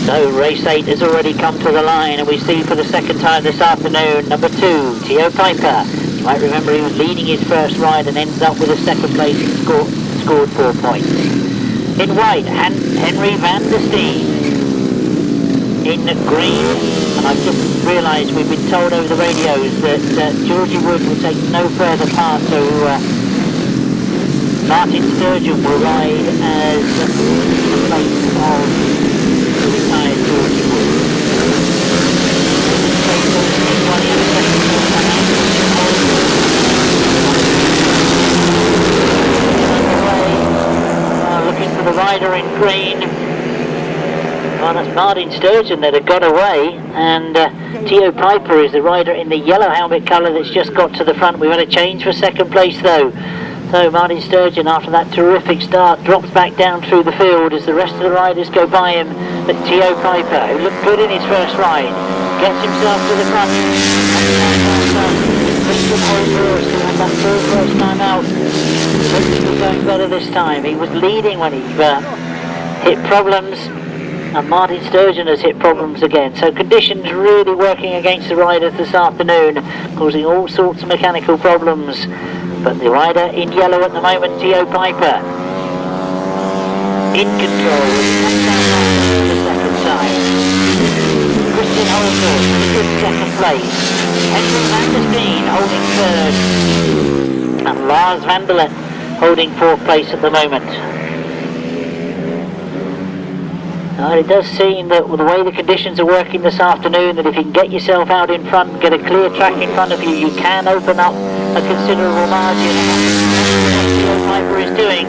So race 8 has already come to the line, and we see for the second time this afternoon number 2, Theo Pijper. You might remember he was leading his first ride and ends up with a second place and scored 4 points. In white, Henry van der Steen. In green, and I've just realised we've been told over the radios that Georgie Wood will take no further part, so Martin Sturgeon will ride as the place of retired Georgie Wood. Looking for the rider in green. Well, that's Martin Sturgeon that had got away, and Theo Pijper is the rider in the yellow helmet colour that's just got to the front. We've had a change for second place though. So Martin Sturgeon, after that terrific start, drops back down through the field as the rest of the riders go by him. But Theo Pijper, who looked good in his first ride, gets himself to the front. Hulshorst had that first time out. He was going better this time. He was leading when he hit problems, and Martin Sturgeon has hit problems again. So conditions really working against the riders this afternoon, causing all sorts of mechanical problems. But the rider in yellow at the moment, Theo Pijper, in control for the second time. Christian Hulshorst in a good second place. Henry van der Steen holding third. And Lars Zandvliet holding 4th place at the moment. Now, it does seem that with the way the conditions are working this afternoon, that if you can get yourself out in front and get a clear track in front of you, you can open up a considerable margin. And that's what Pijper is doing.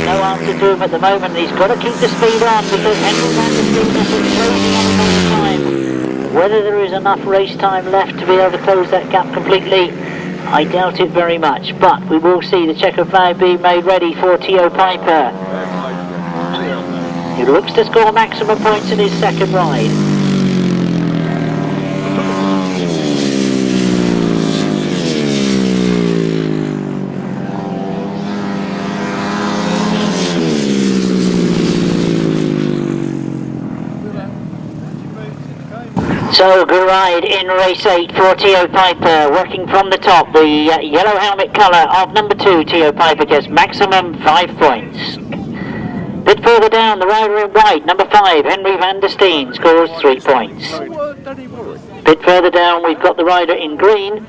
No answer to him at the moment. He's got to keep the speed on because Henry van der Steen is closing on him all the time. Whether there is enough race time left to be able to close that gap completely, I doubt it very much, but we will see the checkered flag being made ready for Theo Pijper. He looks to score maximum points in his second ride. So, good ride in race 8 for Theo Pijper, working from the top. The yellow helmet colour of number 2, Theo Pijper, gets maximum 5 points. Bit further down, the rider in white, number 5, Henry van der Steen, scores 3 points. Bit further down, we've got the rider in green.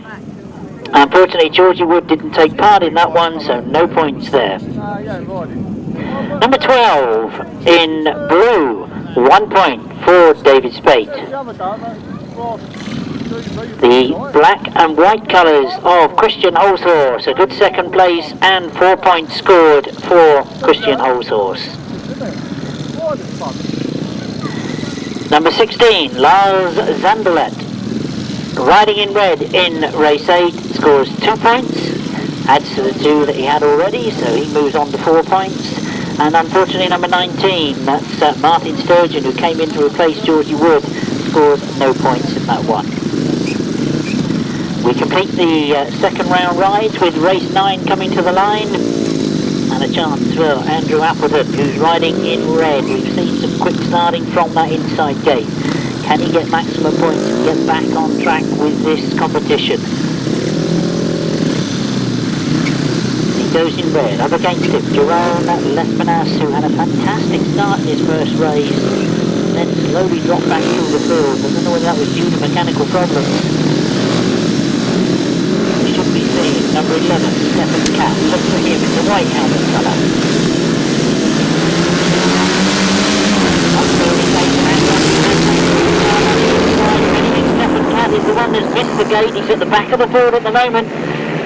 Unfortunately, Georgie Wood didn't take part in that one, so no points there. Number 12 in blue, 1 point for David Speight. The black and white colours of Christian Hulshorst, a good second place and 4 points scored for Christian Hulshorst. Number 16, Lars Zandvliet, riding in red in race 8, scores 2 points, adds to the 2 that he had already, so he moves on to 4 points. And unfortunately number 19, that's Martin Sturgeon, who came in to replace Georgie Wood, scores no points in that one. We complete the second round rides with race 9 coming to the line, and a chance for Andrew Appleton, who's riding in red. We've seen some quick starting from that inside gate. Can he get maximum points and get back on track with this competition? goes in red. Up against him, Jerome Lespinasse, who had a fantastic start in his first race, then slowly dropped back through the field. I don't know whether that was due to mechanical problems. You should be seeing number 11, Stephan Katt. Look for him in the white helmet colour. Stephan Katt is the one that's missed the gate. He's at the back of the field at the moment.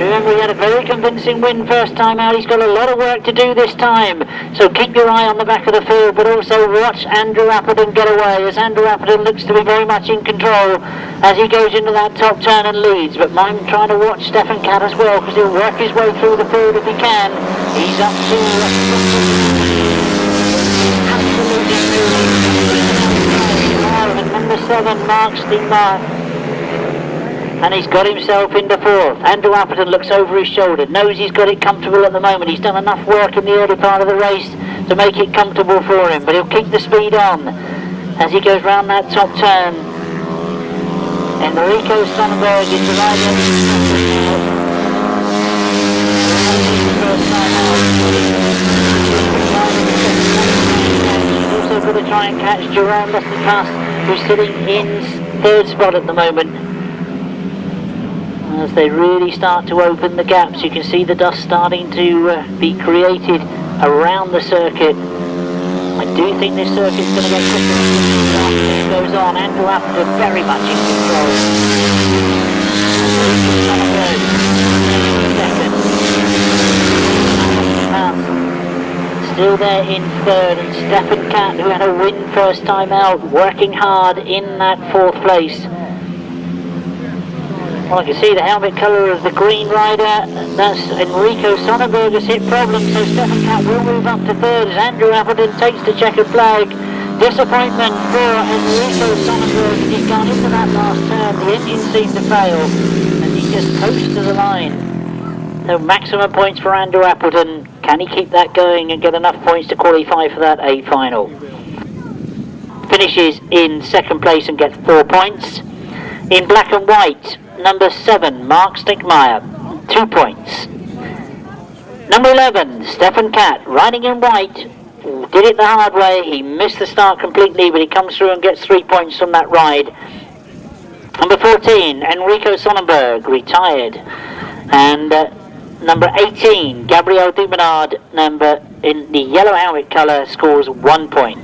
Remember, he had a very convincing win first time out. He's got a lot of work to do this time. So keep your eye on the back of the field, but also watch Andrew Appleton get away, as Andrew Appleton looks to be very much in control as he goes into that top turn and leads. But mind trying to watch Stephan Katt as well, because he'll work his way through the field if he can. He's up to absolutely and number 7, Mark Steen. And he's got himself into 4th. Andrew Appleton looks over his shoulder, knows he's got it comfortable at the moment. He's done enough work in the early part of the race to make it comfortable for him, but he'll keep the speed on as he goes round that top turn. Enrico Sonnenberg is the rider. He's also got to try and catch Jerome Lespinasse, who's sitting in 3rd spot at the moment. As they really start to open the gaps, you can see the dust starting to be created around the circuit. I do think this circuit's going to get quicker as this goes on. Andrew Appleton very much in control. Still there in 3rd, and Stephan Katt, who had a win first time out, working hard in that 4th place. Well, I can see the helmet colour of the green rider. That's Enrico Sonnenberg has hit problems, so Stephan Katt will move up to 3rd as Andrew Appleton takes the checkered flag. Disappointment for Enrico Sonnenberg as he's gone into that last turn. The engine seemed to fail and he just coasted to the line. So maximum points for Andrew Appleton. Can he keep that going and get enough points to qualify for that A final? Finishes in 2nd place and gets 4 points. In black and white, number 7, Mark Stiekema, 2 points. Number 11, Stephan Katt, riding in white, did it the hard way. He missed the start completely, but he comes through and gets 3 points from that ride. Number 14, Enrico Sonnenberg, retired. And number 18, Gabriel Dubernard, number in the yellow helmet colour, scores 1 point.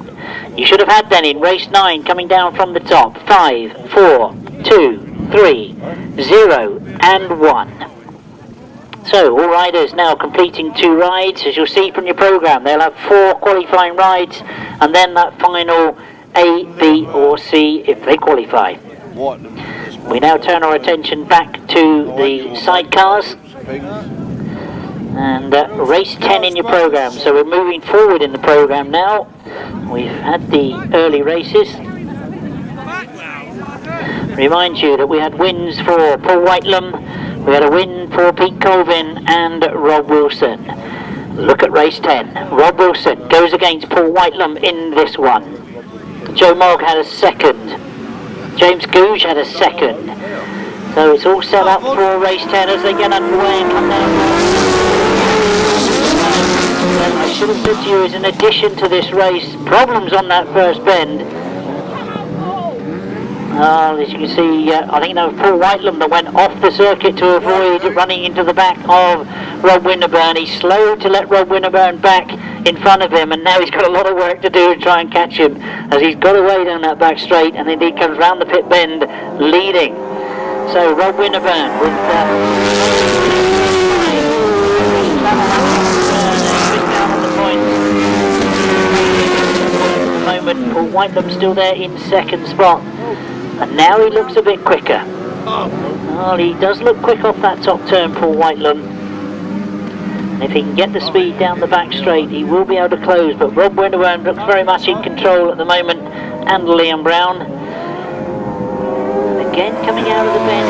You should have had then in race 9, coming down from the top, 5, 4, 2, 3, 0 and 1. So all riders now completing 2 rides. As you'll see from your programme, they'll have 4 qualifying rides and then that final A, B or C if they qualify. We now turn our attention back to the sidecars and race 10 in your programme. So we're moving forward in the programme now. We've had the early races. Remind you that we had wins for Paul Whitelam, we had a win for Pete Colvin and Rob Wilson. Look at race 10. Rob Wilson goes against Paul Whitelam in this one. Joe Mogg had a 2nd. James Googe had a 2nd. So it's all set up for race 10 as they get underway and come down. I should have said to you is in addition to this race, problems on that first bend. As you can see, I think that was Paul Whitelam that went off the circuit to avoid running into the back of Rob Winterburn. He slowed to let Rob Winterburn back in front of him, and now he's got a lot of work to do to try and catch him as he's got away down that back straight, and then he comes round the pit bend leading. So Rob Winterburn with at the moment. Paul Whitelam still there in 2nd spot. And now he looks a bit quicker. Well, he does look quick off that top turn, Paul Whitelam. And if he can get the speed down the back straight, he will be able to close. But Rob Winterburn looks very much in control at the moment, and Liam Brown. And again, coming out of the bend.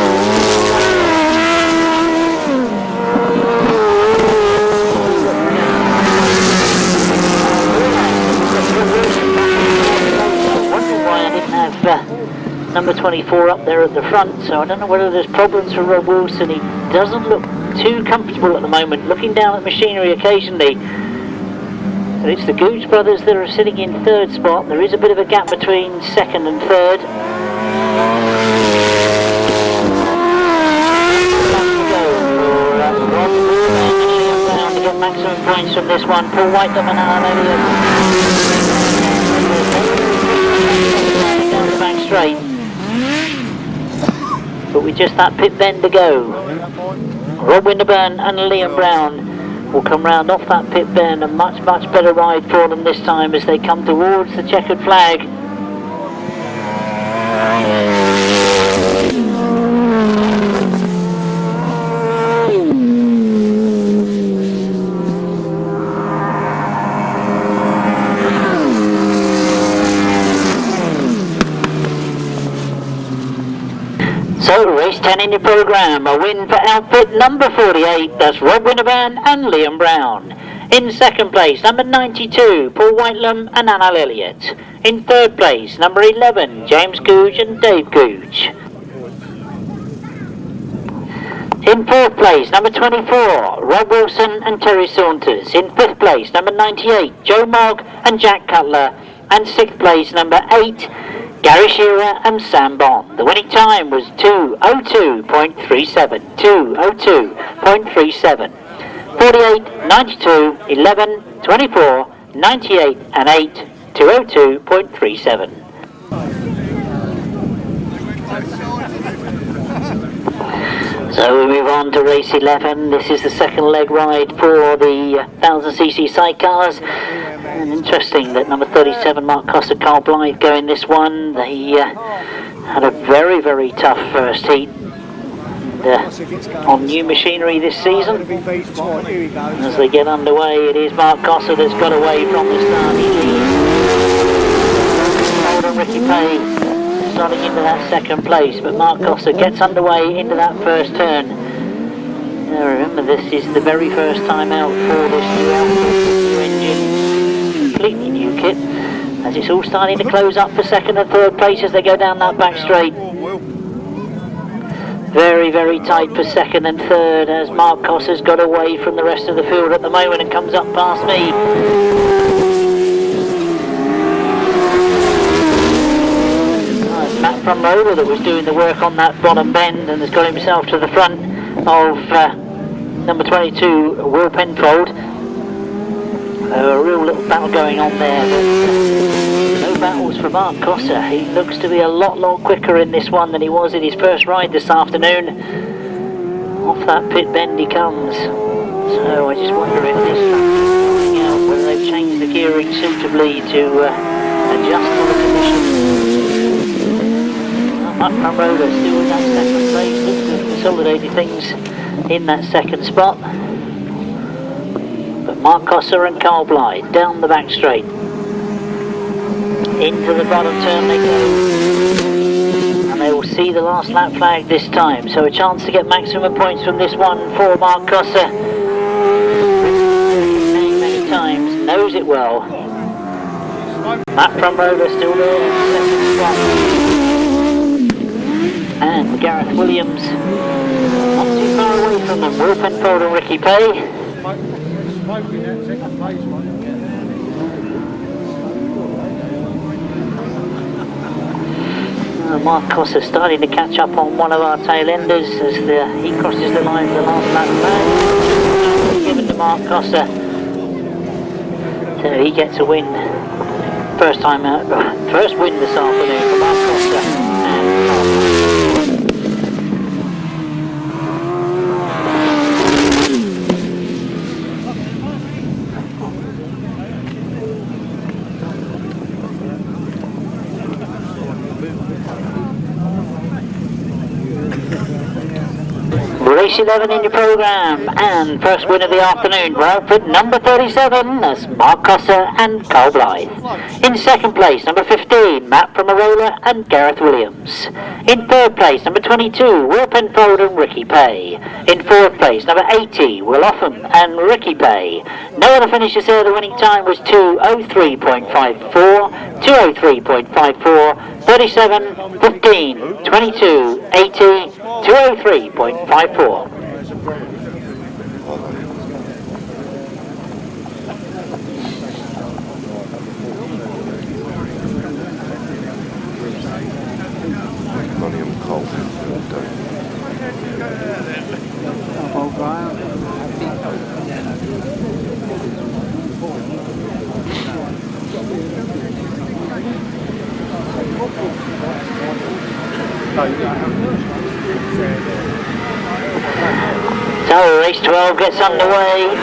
I wonder why I didn't have number 24 up there at the front, so I don't know whether there's problems for Rob Wilson. He doesn't look too comfortable at the moment, looking down at machinery occasionally. So it's the Gooch brothers that are sitting in third spot. There is a bit of a gap between second and third. To get maximum points from this one. Paul Whitelum and Alan Elliott down the back straight. But with just that pit bend to go, Rob Winterburn and Liam Brown will come round off that pit bend. A much better ride for them this time as they come towards the checkered flag. So, race 10 in your programme, a win for outfit number 48, that's Rob Winterburn and Liam Brown. In second place, number 92, Paul Whitelum and Anna Elliott. In third place, number 11, James Gooch and Dave Gooch. In fourth place, number 24, Rob Wilson and Terry Saunders. In fifth place, number 98, Joe Mogg and Jack Cutler. And sixth place, number 8, Gary Shearer and Sam Bond. The winning time was 2:02.37. 2:02.37. 48, 92, 11, 24, 98 and 8. 2:02.37. So we move on to race 11. This is the second leg ride for the 1000cc sidecars. And interesting that number 37, Mark Costa, Carl Blythe go in this one. They had a very tough first heat on new machinery this season. And as they get underway, it is Mark Costa that's got away from the start. He leads. Hold on, Ricky Pay starting into that second place, but Mark Costa gets underway into that first turn. Now remember, this is the very first time out for this new outfit, new engine. Completely new kit, as it's all starting to close up for second and third place as they go down that back straight. Very tight for second and third as Mark Costa's got away from the rest of the field at the moment and comes up past me. Matt from Roller that was doing the work on that bottom bend and has got himself to the front of number 22, Will Penfold. A real little battle going on there, but no battles for Mark Costa. He looks to be a lot quicker in this one than he was in his first ride this afternoon. Off that pit bend he comes. So I just wonder if this track is coming out, whether they've changed the gearing suitably to adjust to the conditions. Up front roller still in that second place, looks to have consolidated things in that second spot. But Mark Costa and Carl Blythe down the back straight. Into the bottom turn they go. And they will see the last lap flag this time. So a chance to get maximum points from this one for Mark Costa. Many times, knows it well. Matt from Roller still there in the second spot. And Gareth Williams not too far away from them. Will Penfold and Ricky Pay. Mark Costa starting to catch up on one of our tail enders as he crosses the line for the last lap flag. Given to Mark Costa. So he gets a win. First time out, first win this afternoon for Mark Costa. Race 11 in your programme, and first win of the afternoon for outfit number 37, that's Mark Costa and Carl Blythe. In second place, number 15, Matt from Arola and Gareth Williams. In third place, number 22, Will Penfold and Ricky Pay. In fourth place, number 80, Will Offham and Ricky Pay. No other finishes there, the winning time was 2:03.54, 2:03.54, 37, 15, 22, 80, 2:03.54. So race 12 gets underway.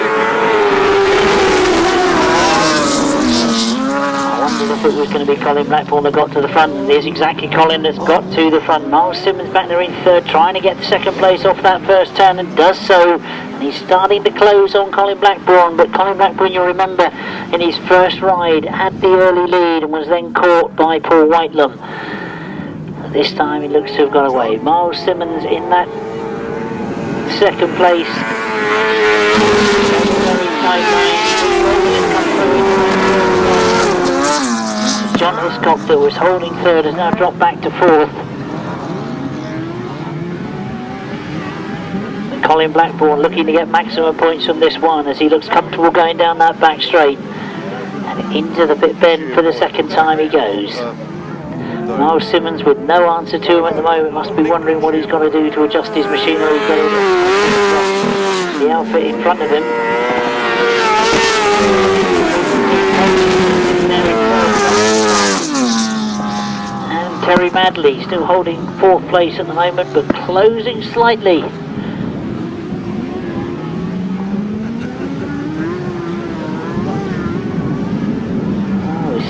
I wondered if it was going to be Colin Blackburn that got to the front. It is exactly Colin that's got to the front. Miles Simmons back there in third, trying to get the second place off that first turn, and does so. And he's starting to close on Colin Blackburn, but Colin Blackburn, you'll remember, in his first ride had the early lead and was then caught by Paul Whitelum. This time he looks to have got away. Miles Simmons in that second place. John Hiscock, that was holding third, has now dropped back to fourth. And Colin Blackburn looking to get maximum points from this one as he looks comfortable going down that back straight. And into the pit bend for the second time he goes. Miles Simmons, with no answer to him at the moment, must be wondering what he's got to do to adjust his machinery. The outfit in front of him. And Terry Madley still holding fourth place at the moment, but closing slightly.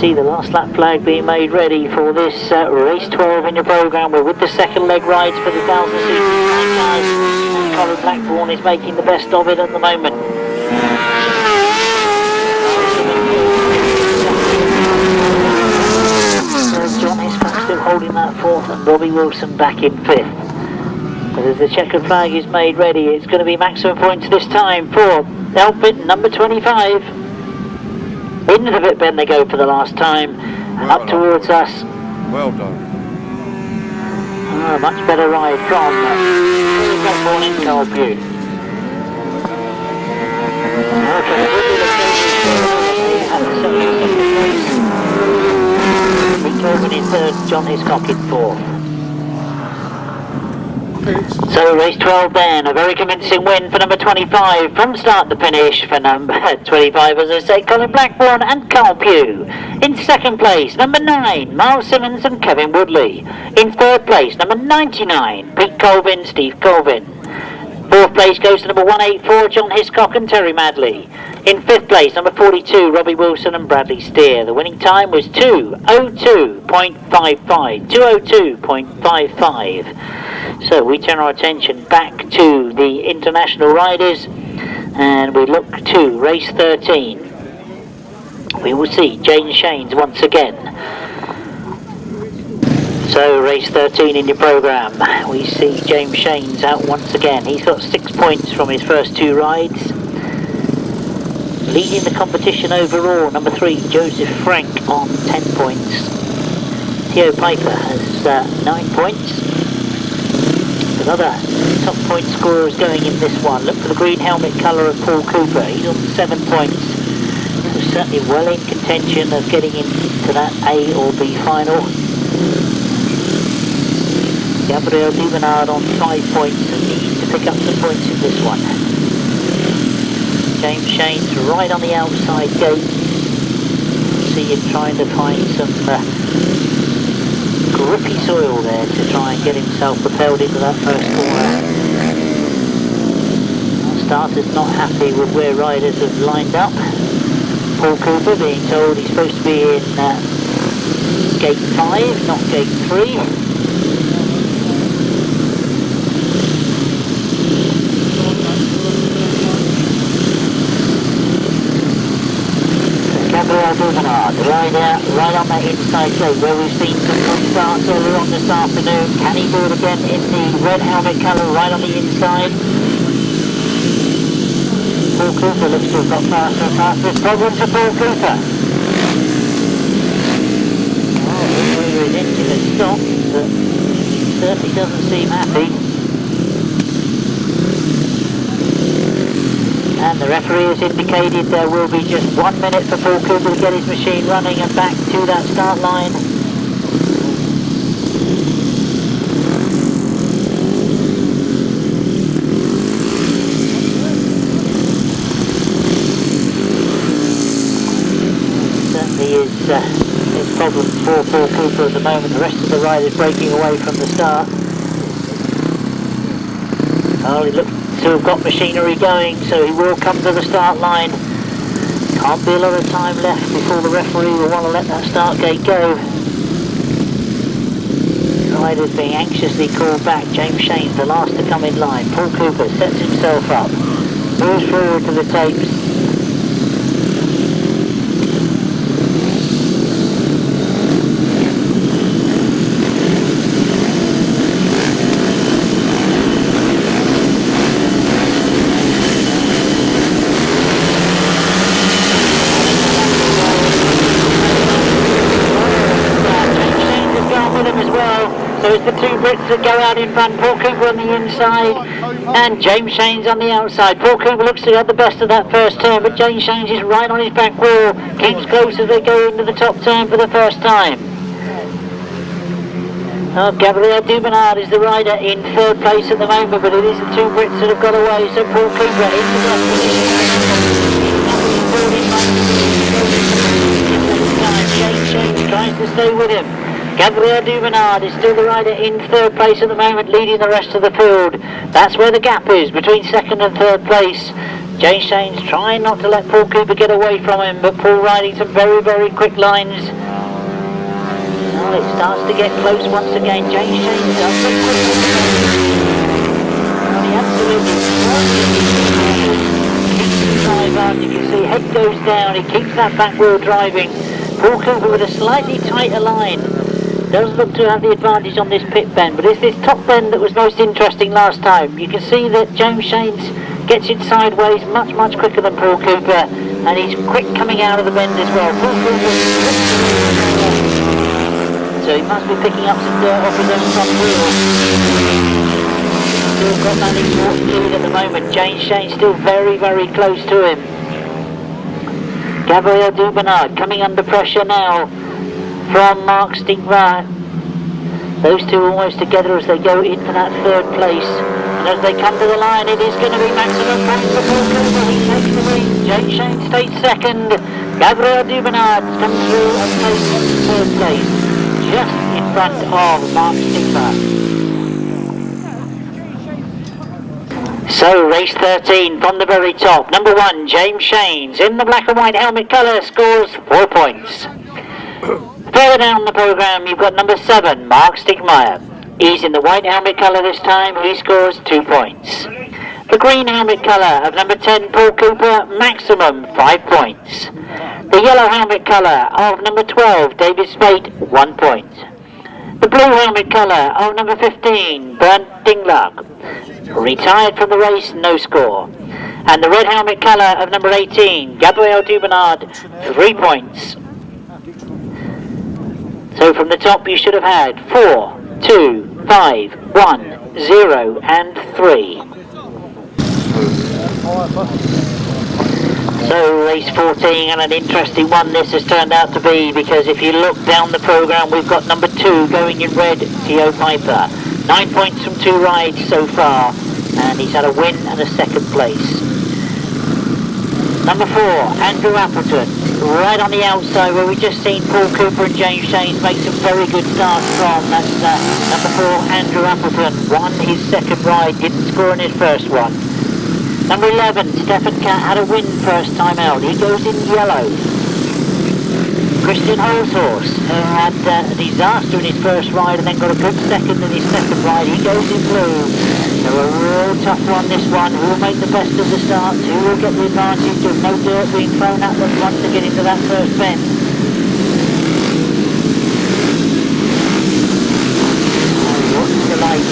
See the last lap flag being made ready for this race 12 in your programme. We're with the second leg rides for the 1,000cc cars, and Colin Blackburn is making the best of it at the moment. John Hiscock still holding that fourth, and Robbie Wilson back in fifth. But as the checkered flag is made ready, it's going to be maximum points this time for outfit number 25. Into the pit bend they go for the last time, and up towards us. Well done. Much better ride from Blackburn in Carlview. Corbin in third, John Hiscock in fourth. So race 12 then, a very convincing win for number 25 from start to finish for number 25, as I say, Colin Blackburn and Carl Pugh. In second place, number 9, Miles Simmons and Kevin Woodley. In third place, number 99, Pete Colvin, Steve Colvin. Fourth place goes to number 184, John Hiscock and Terry Madley. In fifth place, number 42, Robbie Wilson and Bradley Steer. The winning time was 2:02.55. 2:02.55. So we turn our attention back to the international riders, and we look to race 13. We will see James Shanes once again. So race 13 in your programme, we see James Shanes out once again. He's got 6 points from his first two rides. Leading the competition overall, number 3, Josef Franc on 10 points. Theo Pijper has 9 points. With other top point scorers going in this one, look for the green helmet colour of Paul Cooper. He's on 7 points. So certainly well in contention of getting into that A or B final. Gabriel Dubernard on 5 points and needs to pick up some points in this one. James Shanes right on the outside gate. See him trying to find some grippy soil there to try and get himself propelled into that first corner. Starter's not happy with where riders have lined up. Paul Cooper being told he's supposed to be in gate 5, not gate 3. Gabriel Dubernard, the rider right on that inside gate where we've seen some good starts earlier on this afternoon. Can he do it again in the red helmet colour right on the inside? Paul Cooper looks to have got faster and faster. Problems for Paul Cooper. Oh, his engine has stopped, but he certainly doesn't seem happy. And the referee has indicated there will be just 1 minute for Paul Cooper to get his machine running and back to that start line. Certainly his problems for Paul Cooper at the moment. The rest of the riders breaking away from the start. Well, he looks to have got machinery going, so he will come to the start line. Can't be a lot of time left before the referee will want to let that start gate go. Riders being anxiously called back. James Shane's the last to come in line. Paul Cooper sets himself up, moves forward to the tapes. So it's the two Brits that go out in front, Paul Cooper on the inside and James Shane's on the outside. Paul Cooper looks to have the best of that first turn, but James Shane's is right on his back wheel, keeps close as they go into the top turn for the first time. Oh, Gabriel Dubernard is the rider in third place at the moment, but it is the two Brits that have got away, so Paul Cooper into the James Shane's tries to stay with him. Gabriel Dubernard is still the rider in third place at the moment, leading the rest of the field. That's where the gap is between second and third place. James Shane's trying not to let Paul Cooper get away from him, but Paul riding some very, very quick lines. Well, it starts to get close once again. James Shane's up very quickly. Well, he absolutely keeps the drive on. You can see head goes down. He keeps that back wheel driving. Paul Cooper with a slightly tighter line. Does look to have the advantage on this pit bend, but it's this top bend that was most interesting last time. You can see that James Shane's gets it sideways much quicker than Paul Cooper, and he's quick coming out of the bend as well. Paul Cooper, so he must be picking up some dirt off his own front wheel. Still got that important lead at the moment. James Shane's still very, very close to him. Gabriel Dubernard coming under pressure now from Mark Stiekema. Those two almost together as they go into that third place. And as they come to the line, it is going to be maximum points for Paul Cooper. He takes the lead. James Shane stays second. Gabriel Dubernard comes through and takes third place, just in front of Mark Stiekema. So race 13 from the very top. Number 1, James Shane's in the black and white helmet colour, scores 4 points. Further down the programme, you've got number 7, Mark Stiekema. He's in the white helmet colour this time, he scores 2 points. The green helmet colour of number 10, Paul Cooper, maximum 5 points. The yellow helmet colour of number 12, David Speight, 1 point. The blue helmet colour of number 15, Bernd Dinklage, retired from the race, no score. And the red helmet colour of number 18, Gabriel Dubernard, 3 points. So from the top you should have had 4, 2, 5, 1, 0 and 3. So race 14, and an interesting one this has turned out to be, because if you look down the programme, we've got number 2 going in red, Theo Pijper. 9 points from 2 rides so far, and he's had a win and a second place. Number 4, Andrew Appleton, right on the outside where we've just seen Paul Cooper and James Shane make some very good starts from. That's number 4, Andrew Appleton, won his second ride, didn't score in his first one. Number 11, Stephan Katt had a win first time out, he goes in yellow. Hulshorst, who had a disaster in his first ride and then got a good second in his second ride, he goes in blue. So a real tough one, this one. Who will make the best of the starts? Who will get the advantage of no dirt being thrown at them once they get into that first bend? What's the light?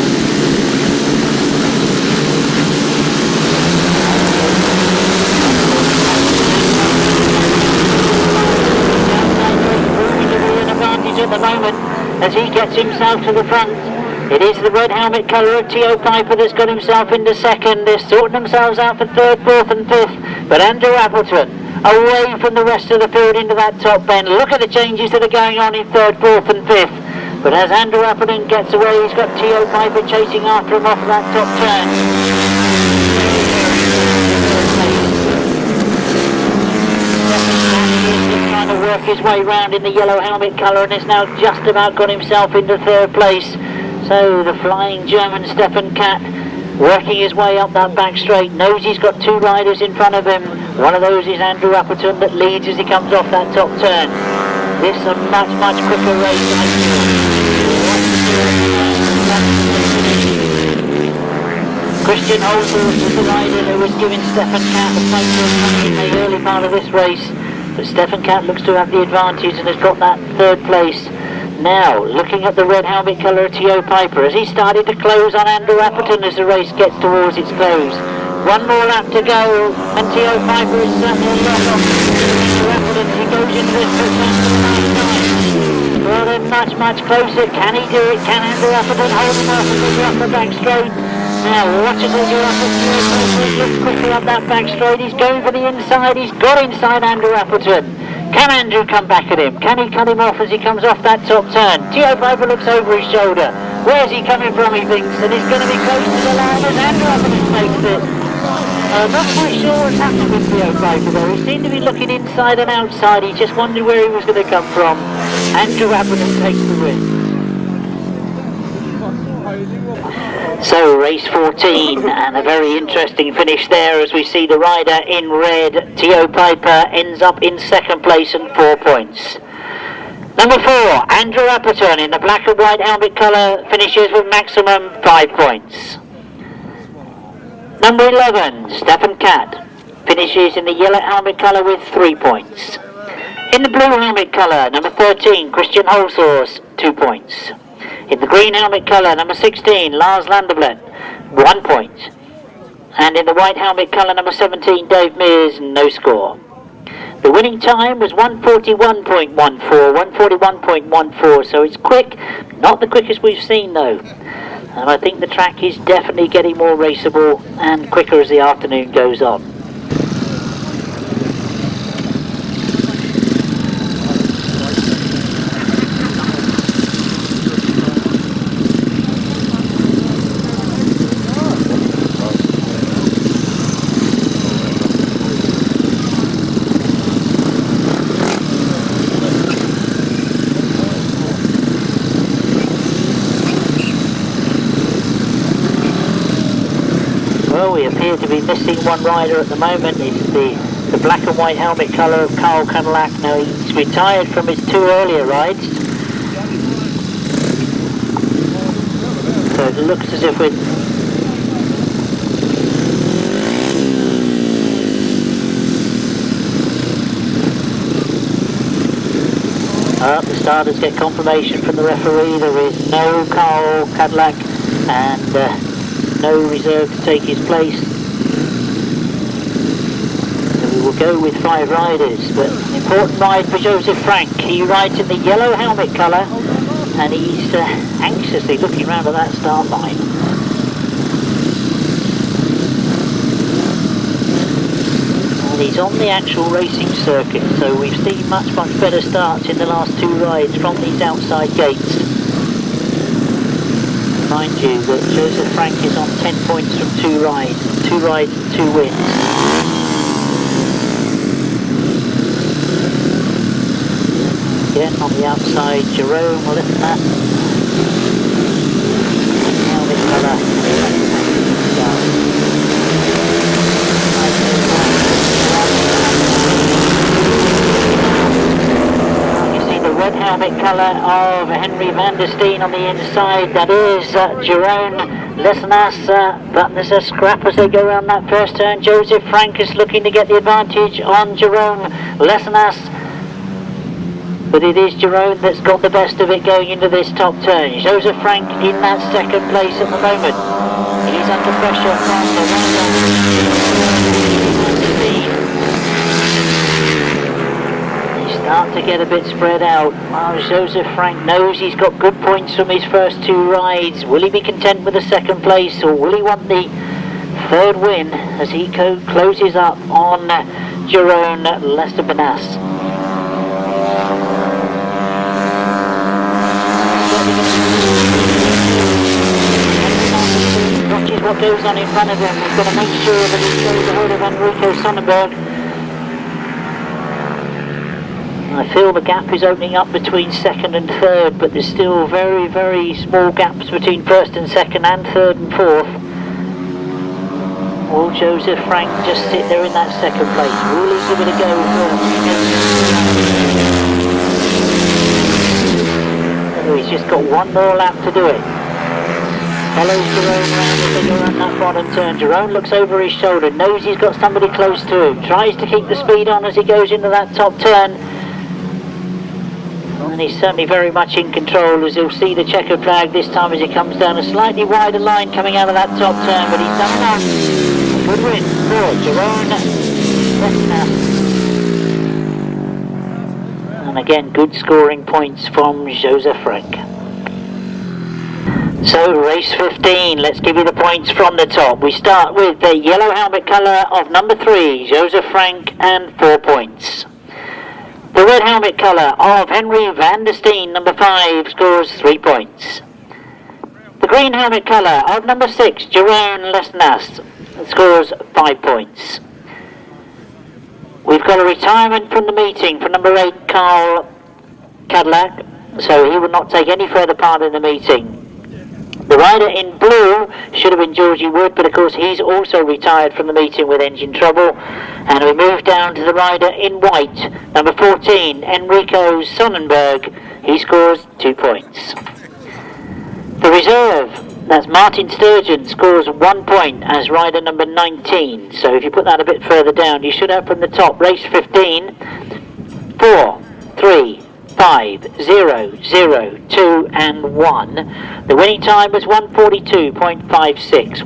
At the moment, as he gets himself to the front. It is the red helmet colour of Theo Pijper that's got himself into second. They're sorting themselves out for third, fourth and fifth. But Andrew Appleton away from the rest of the field into that top bend. Look at the changes that are going on in third, fourth and fifth. But as Andrew Appleton gets away, he's got Theo Pijper chasing after him off that top turn. Trying to work his way round in the yellow helmet colour and has now just about got himself into third place. So the flying German Stephan Katt working his way up that back straight, knows he's got two riders in front of him. One of those is Andrew Appleton that leads as he comes off that top turn. This is a much, much quicker race, I feel. Christian Hulshorst was the rider who was giving Stephan Katt the fight in the early part of this race, but Stephan Katt looks to have the advantage and has got that third place. Now, looking at the red helmet colour of Theo Pijper, as he started to close on Andrew Appleton as the race gets towards its close. One more lap to go, and Theo Pijper is certainly a lot off Andrew Appleton as he goes into this for the last time. Well, they're much, much closer. Can he do it? Can Andrew Appleton hold him off as they go up the back straight? Now, watch as they go up the straight. He looks quickly up that back straight. He's going for the inside. He's got inside Andrew Appleton. Can Andrew come back at him? Can he cut him off as he comes off that top turn? Theo Pijper looks over his shoulder. Where's he coming from, he thinks, and he's going to be close to the line as Andrew Appleton makes it. Not quite sure what's happened with Theo Pijper though. He seemed to be looking inside and outside. He just wondered where he was going to come from. Andrew Appleton takes the win. So race 14, and a very interesting finish there as we see the rider in red, Theo Pijper, ends up in second place and 4 points. Number 4, Andrew Appleton in the black and white helmet colour finishes with maximum 5 points. Number 11, Stephan Katt, finishes in the yellow helmet colour with 3 points. In the blue helmet colour, number 13, Christian Hulshorst, 2 points. In the green helmet colour, number 16, Lars 1 point. And in the white helmet colour, number 17, Dave Mears, no score. The winning time was 1:41.14, 1:41.14, so it's quick, not the quickest we've seen though. And I think the track is definitely getting more raceable and quicker as the afternoon goes on. We appear to be missing one rider at the moment. It's the black and white helmet colour of Karel Kadlec. Now he's retired from his 2 earlier rides, so it looks as if we're the starters get confirmation from the referee. There is no Karel Kadlec and no reserve to take his place. So we will go with 5 riders, but an important ride for Josef Franc. He rides in the yellow helmet colour and he's anxiously looking round at that start line. And he's on the actual racing circuit, so we've seen much better starts in the last 2 rides from these outside gates. Mind you that Josef Franc is on 10 points from 2 rides, 2 rides and 2 wins. Again on the outside, Jerome, Lespinasse. Now this colour. Red helmet colour of Henry van der Steen on the inside, that is Jerome, Lespinasse, but there's a scrap as they go around that first turn. Josef Franc is looking to get the advantage on Jerome, Lespinasse, but it is Jerome that's got the best of it going into this top turn. Josef Franc in that second place at the moment. He's under pressure from the start to get a bit spread out. Well, Josef Franc knows he's got good points from his first 2 rides. Will he be content with the second place, or will he want the 3rd win as he closes up on Jerome Lespinasse? Watches what goes on in front of him. He's got to make sure that he goes ahead of Enrico Sonnenberg. I feel the gap is opening up between second and third, but there's still very, very small gaps between first and second and third and fourth. Will Josef Franc just sit there in that second place? Will he give it a go first? Oh, he's just got one more lap to do it. Follows Jerome round as they go around that bottom turn. Jerome looks over his shoulder, knows he's got somebody close to him, tries to keep the speed on as he goes into that top turn. And he's certainly very much in control, as he'll see the checkered flag this time as he comes down a slightly wider line coming out of that top turn, but he's done enough. A good win for Jerome Lespinasse. And again, good scoring points from Josef Franc. So race 15, let's give you the points from the top. We start with the yellow helmet colour of number 3, Josef Franc, and 4 points. The red helmet colour of Henry van der Steen, number 5, scores 3 points. The green helmet colour of number 6, Jerome Lespinasse, scores 5 points. We've got a retirement from the meeting for number 8, Karel, Kadlec, so he will not take any further part in the meeting. The rider in blue should have been Georgie Wood, but of course he's also retired from the meeting with engine trouble. And we move down to the rider in white, number 14, Enrico Sonnenberg. He scores 2 points. The reserve, that's Martin Sturgeon, scores 1 point as rider number 19. So if you put that a bit further down, you should have from the top, race 15, 4, 3, 5, 0, 0, 2 and 1. The winning time was 1:42.56.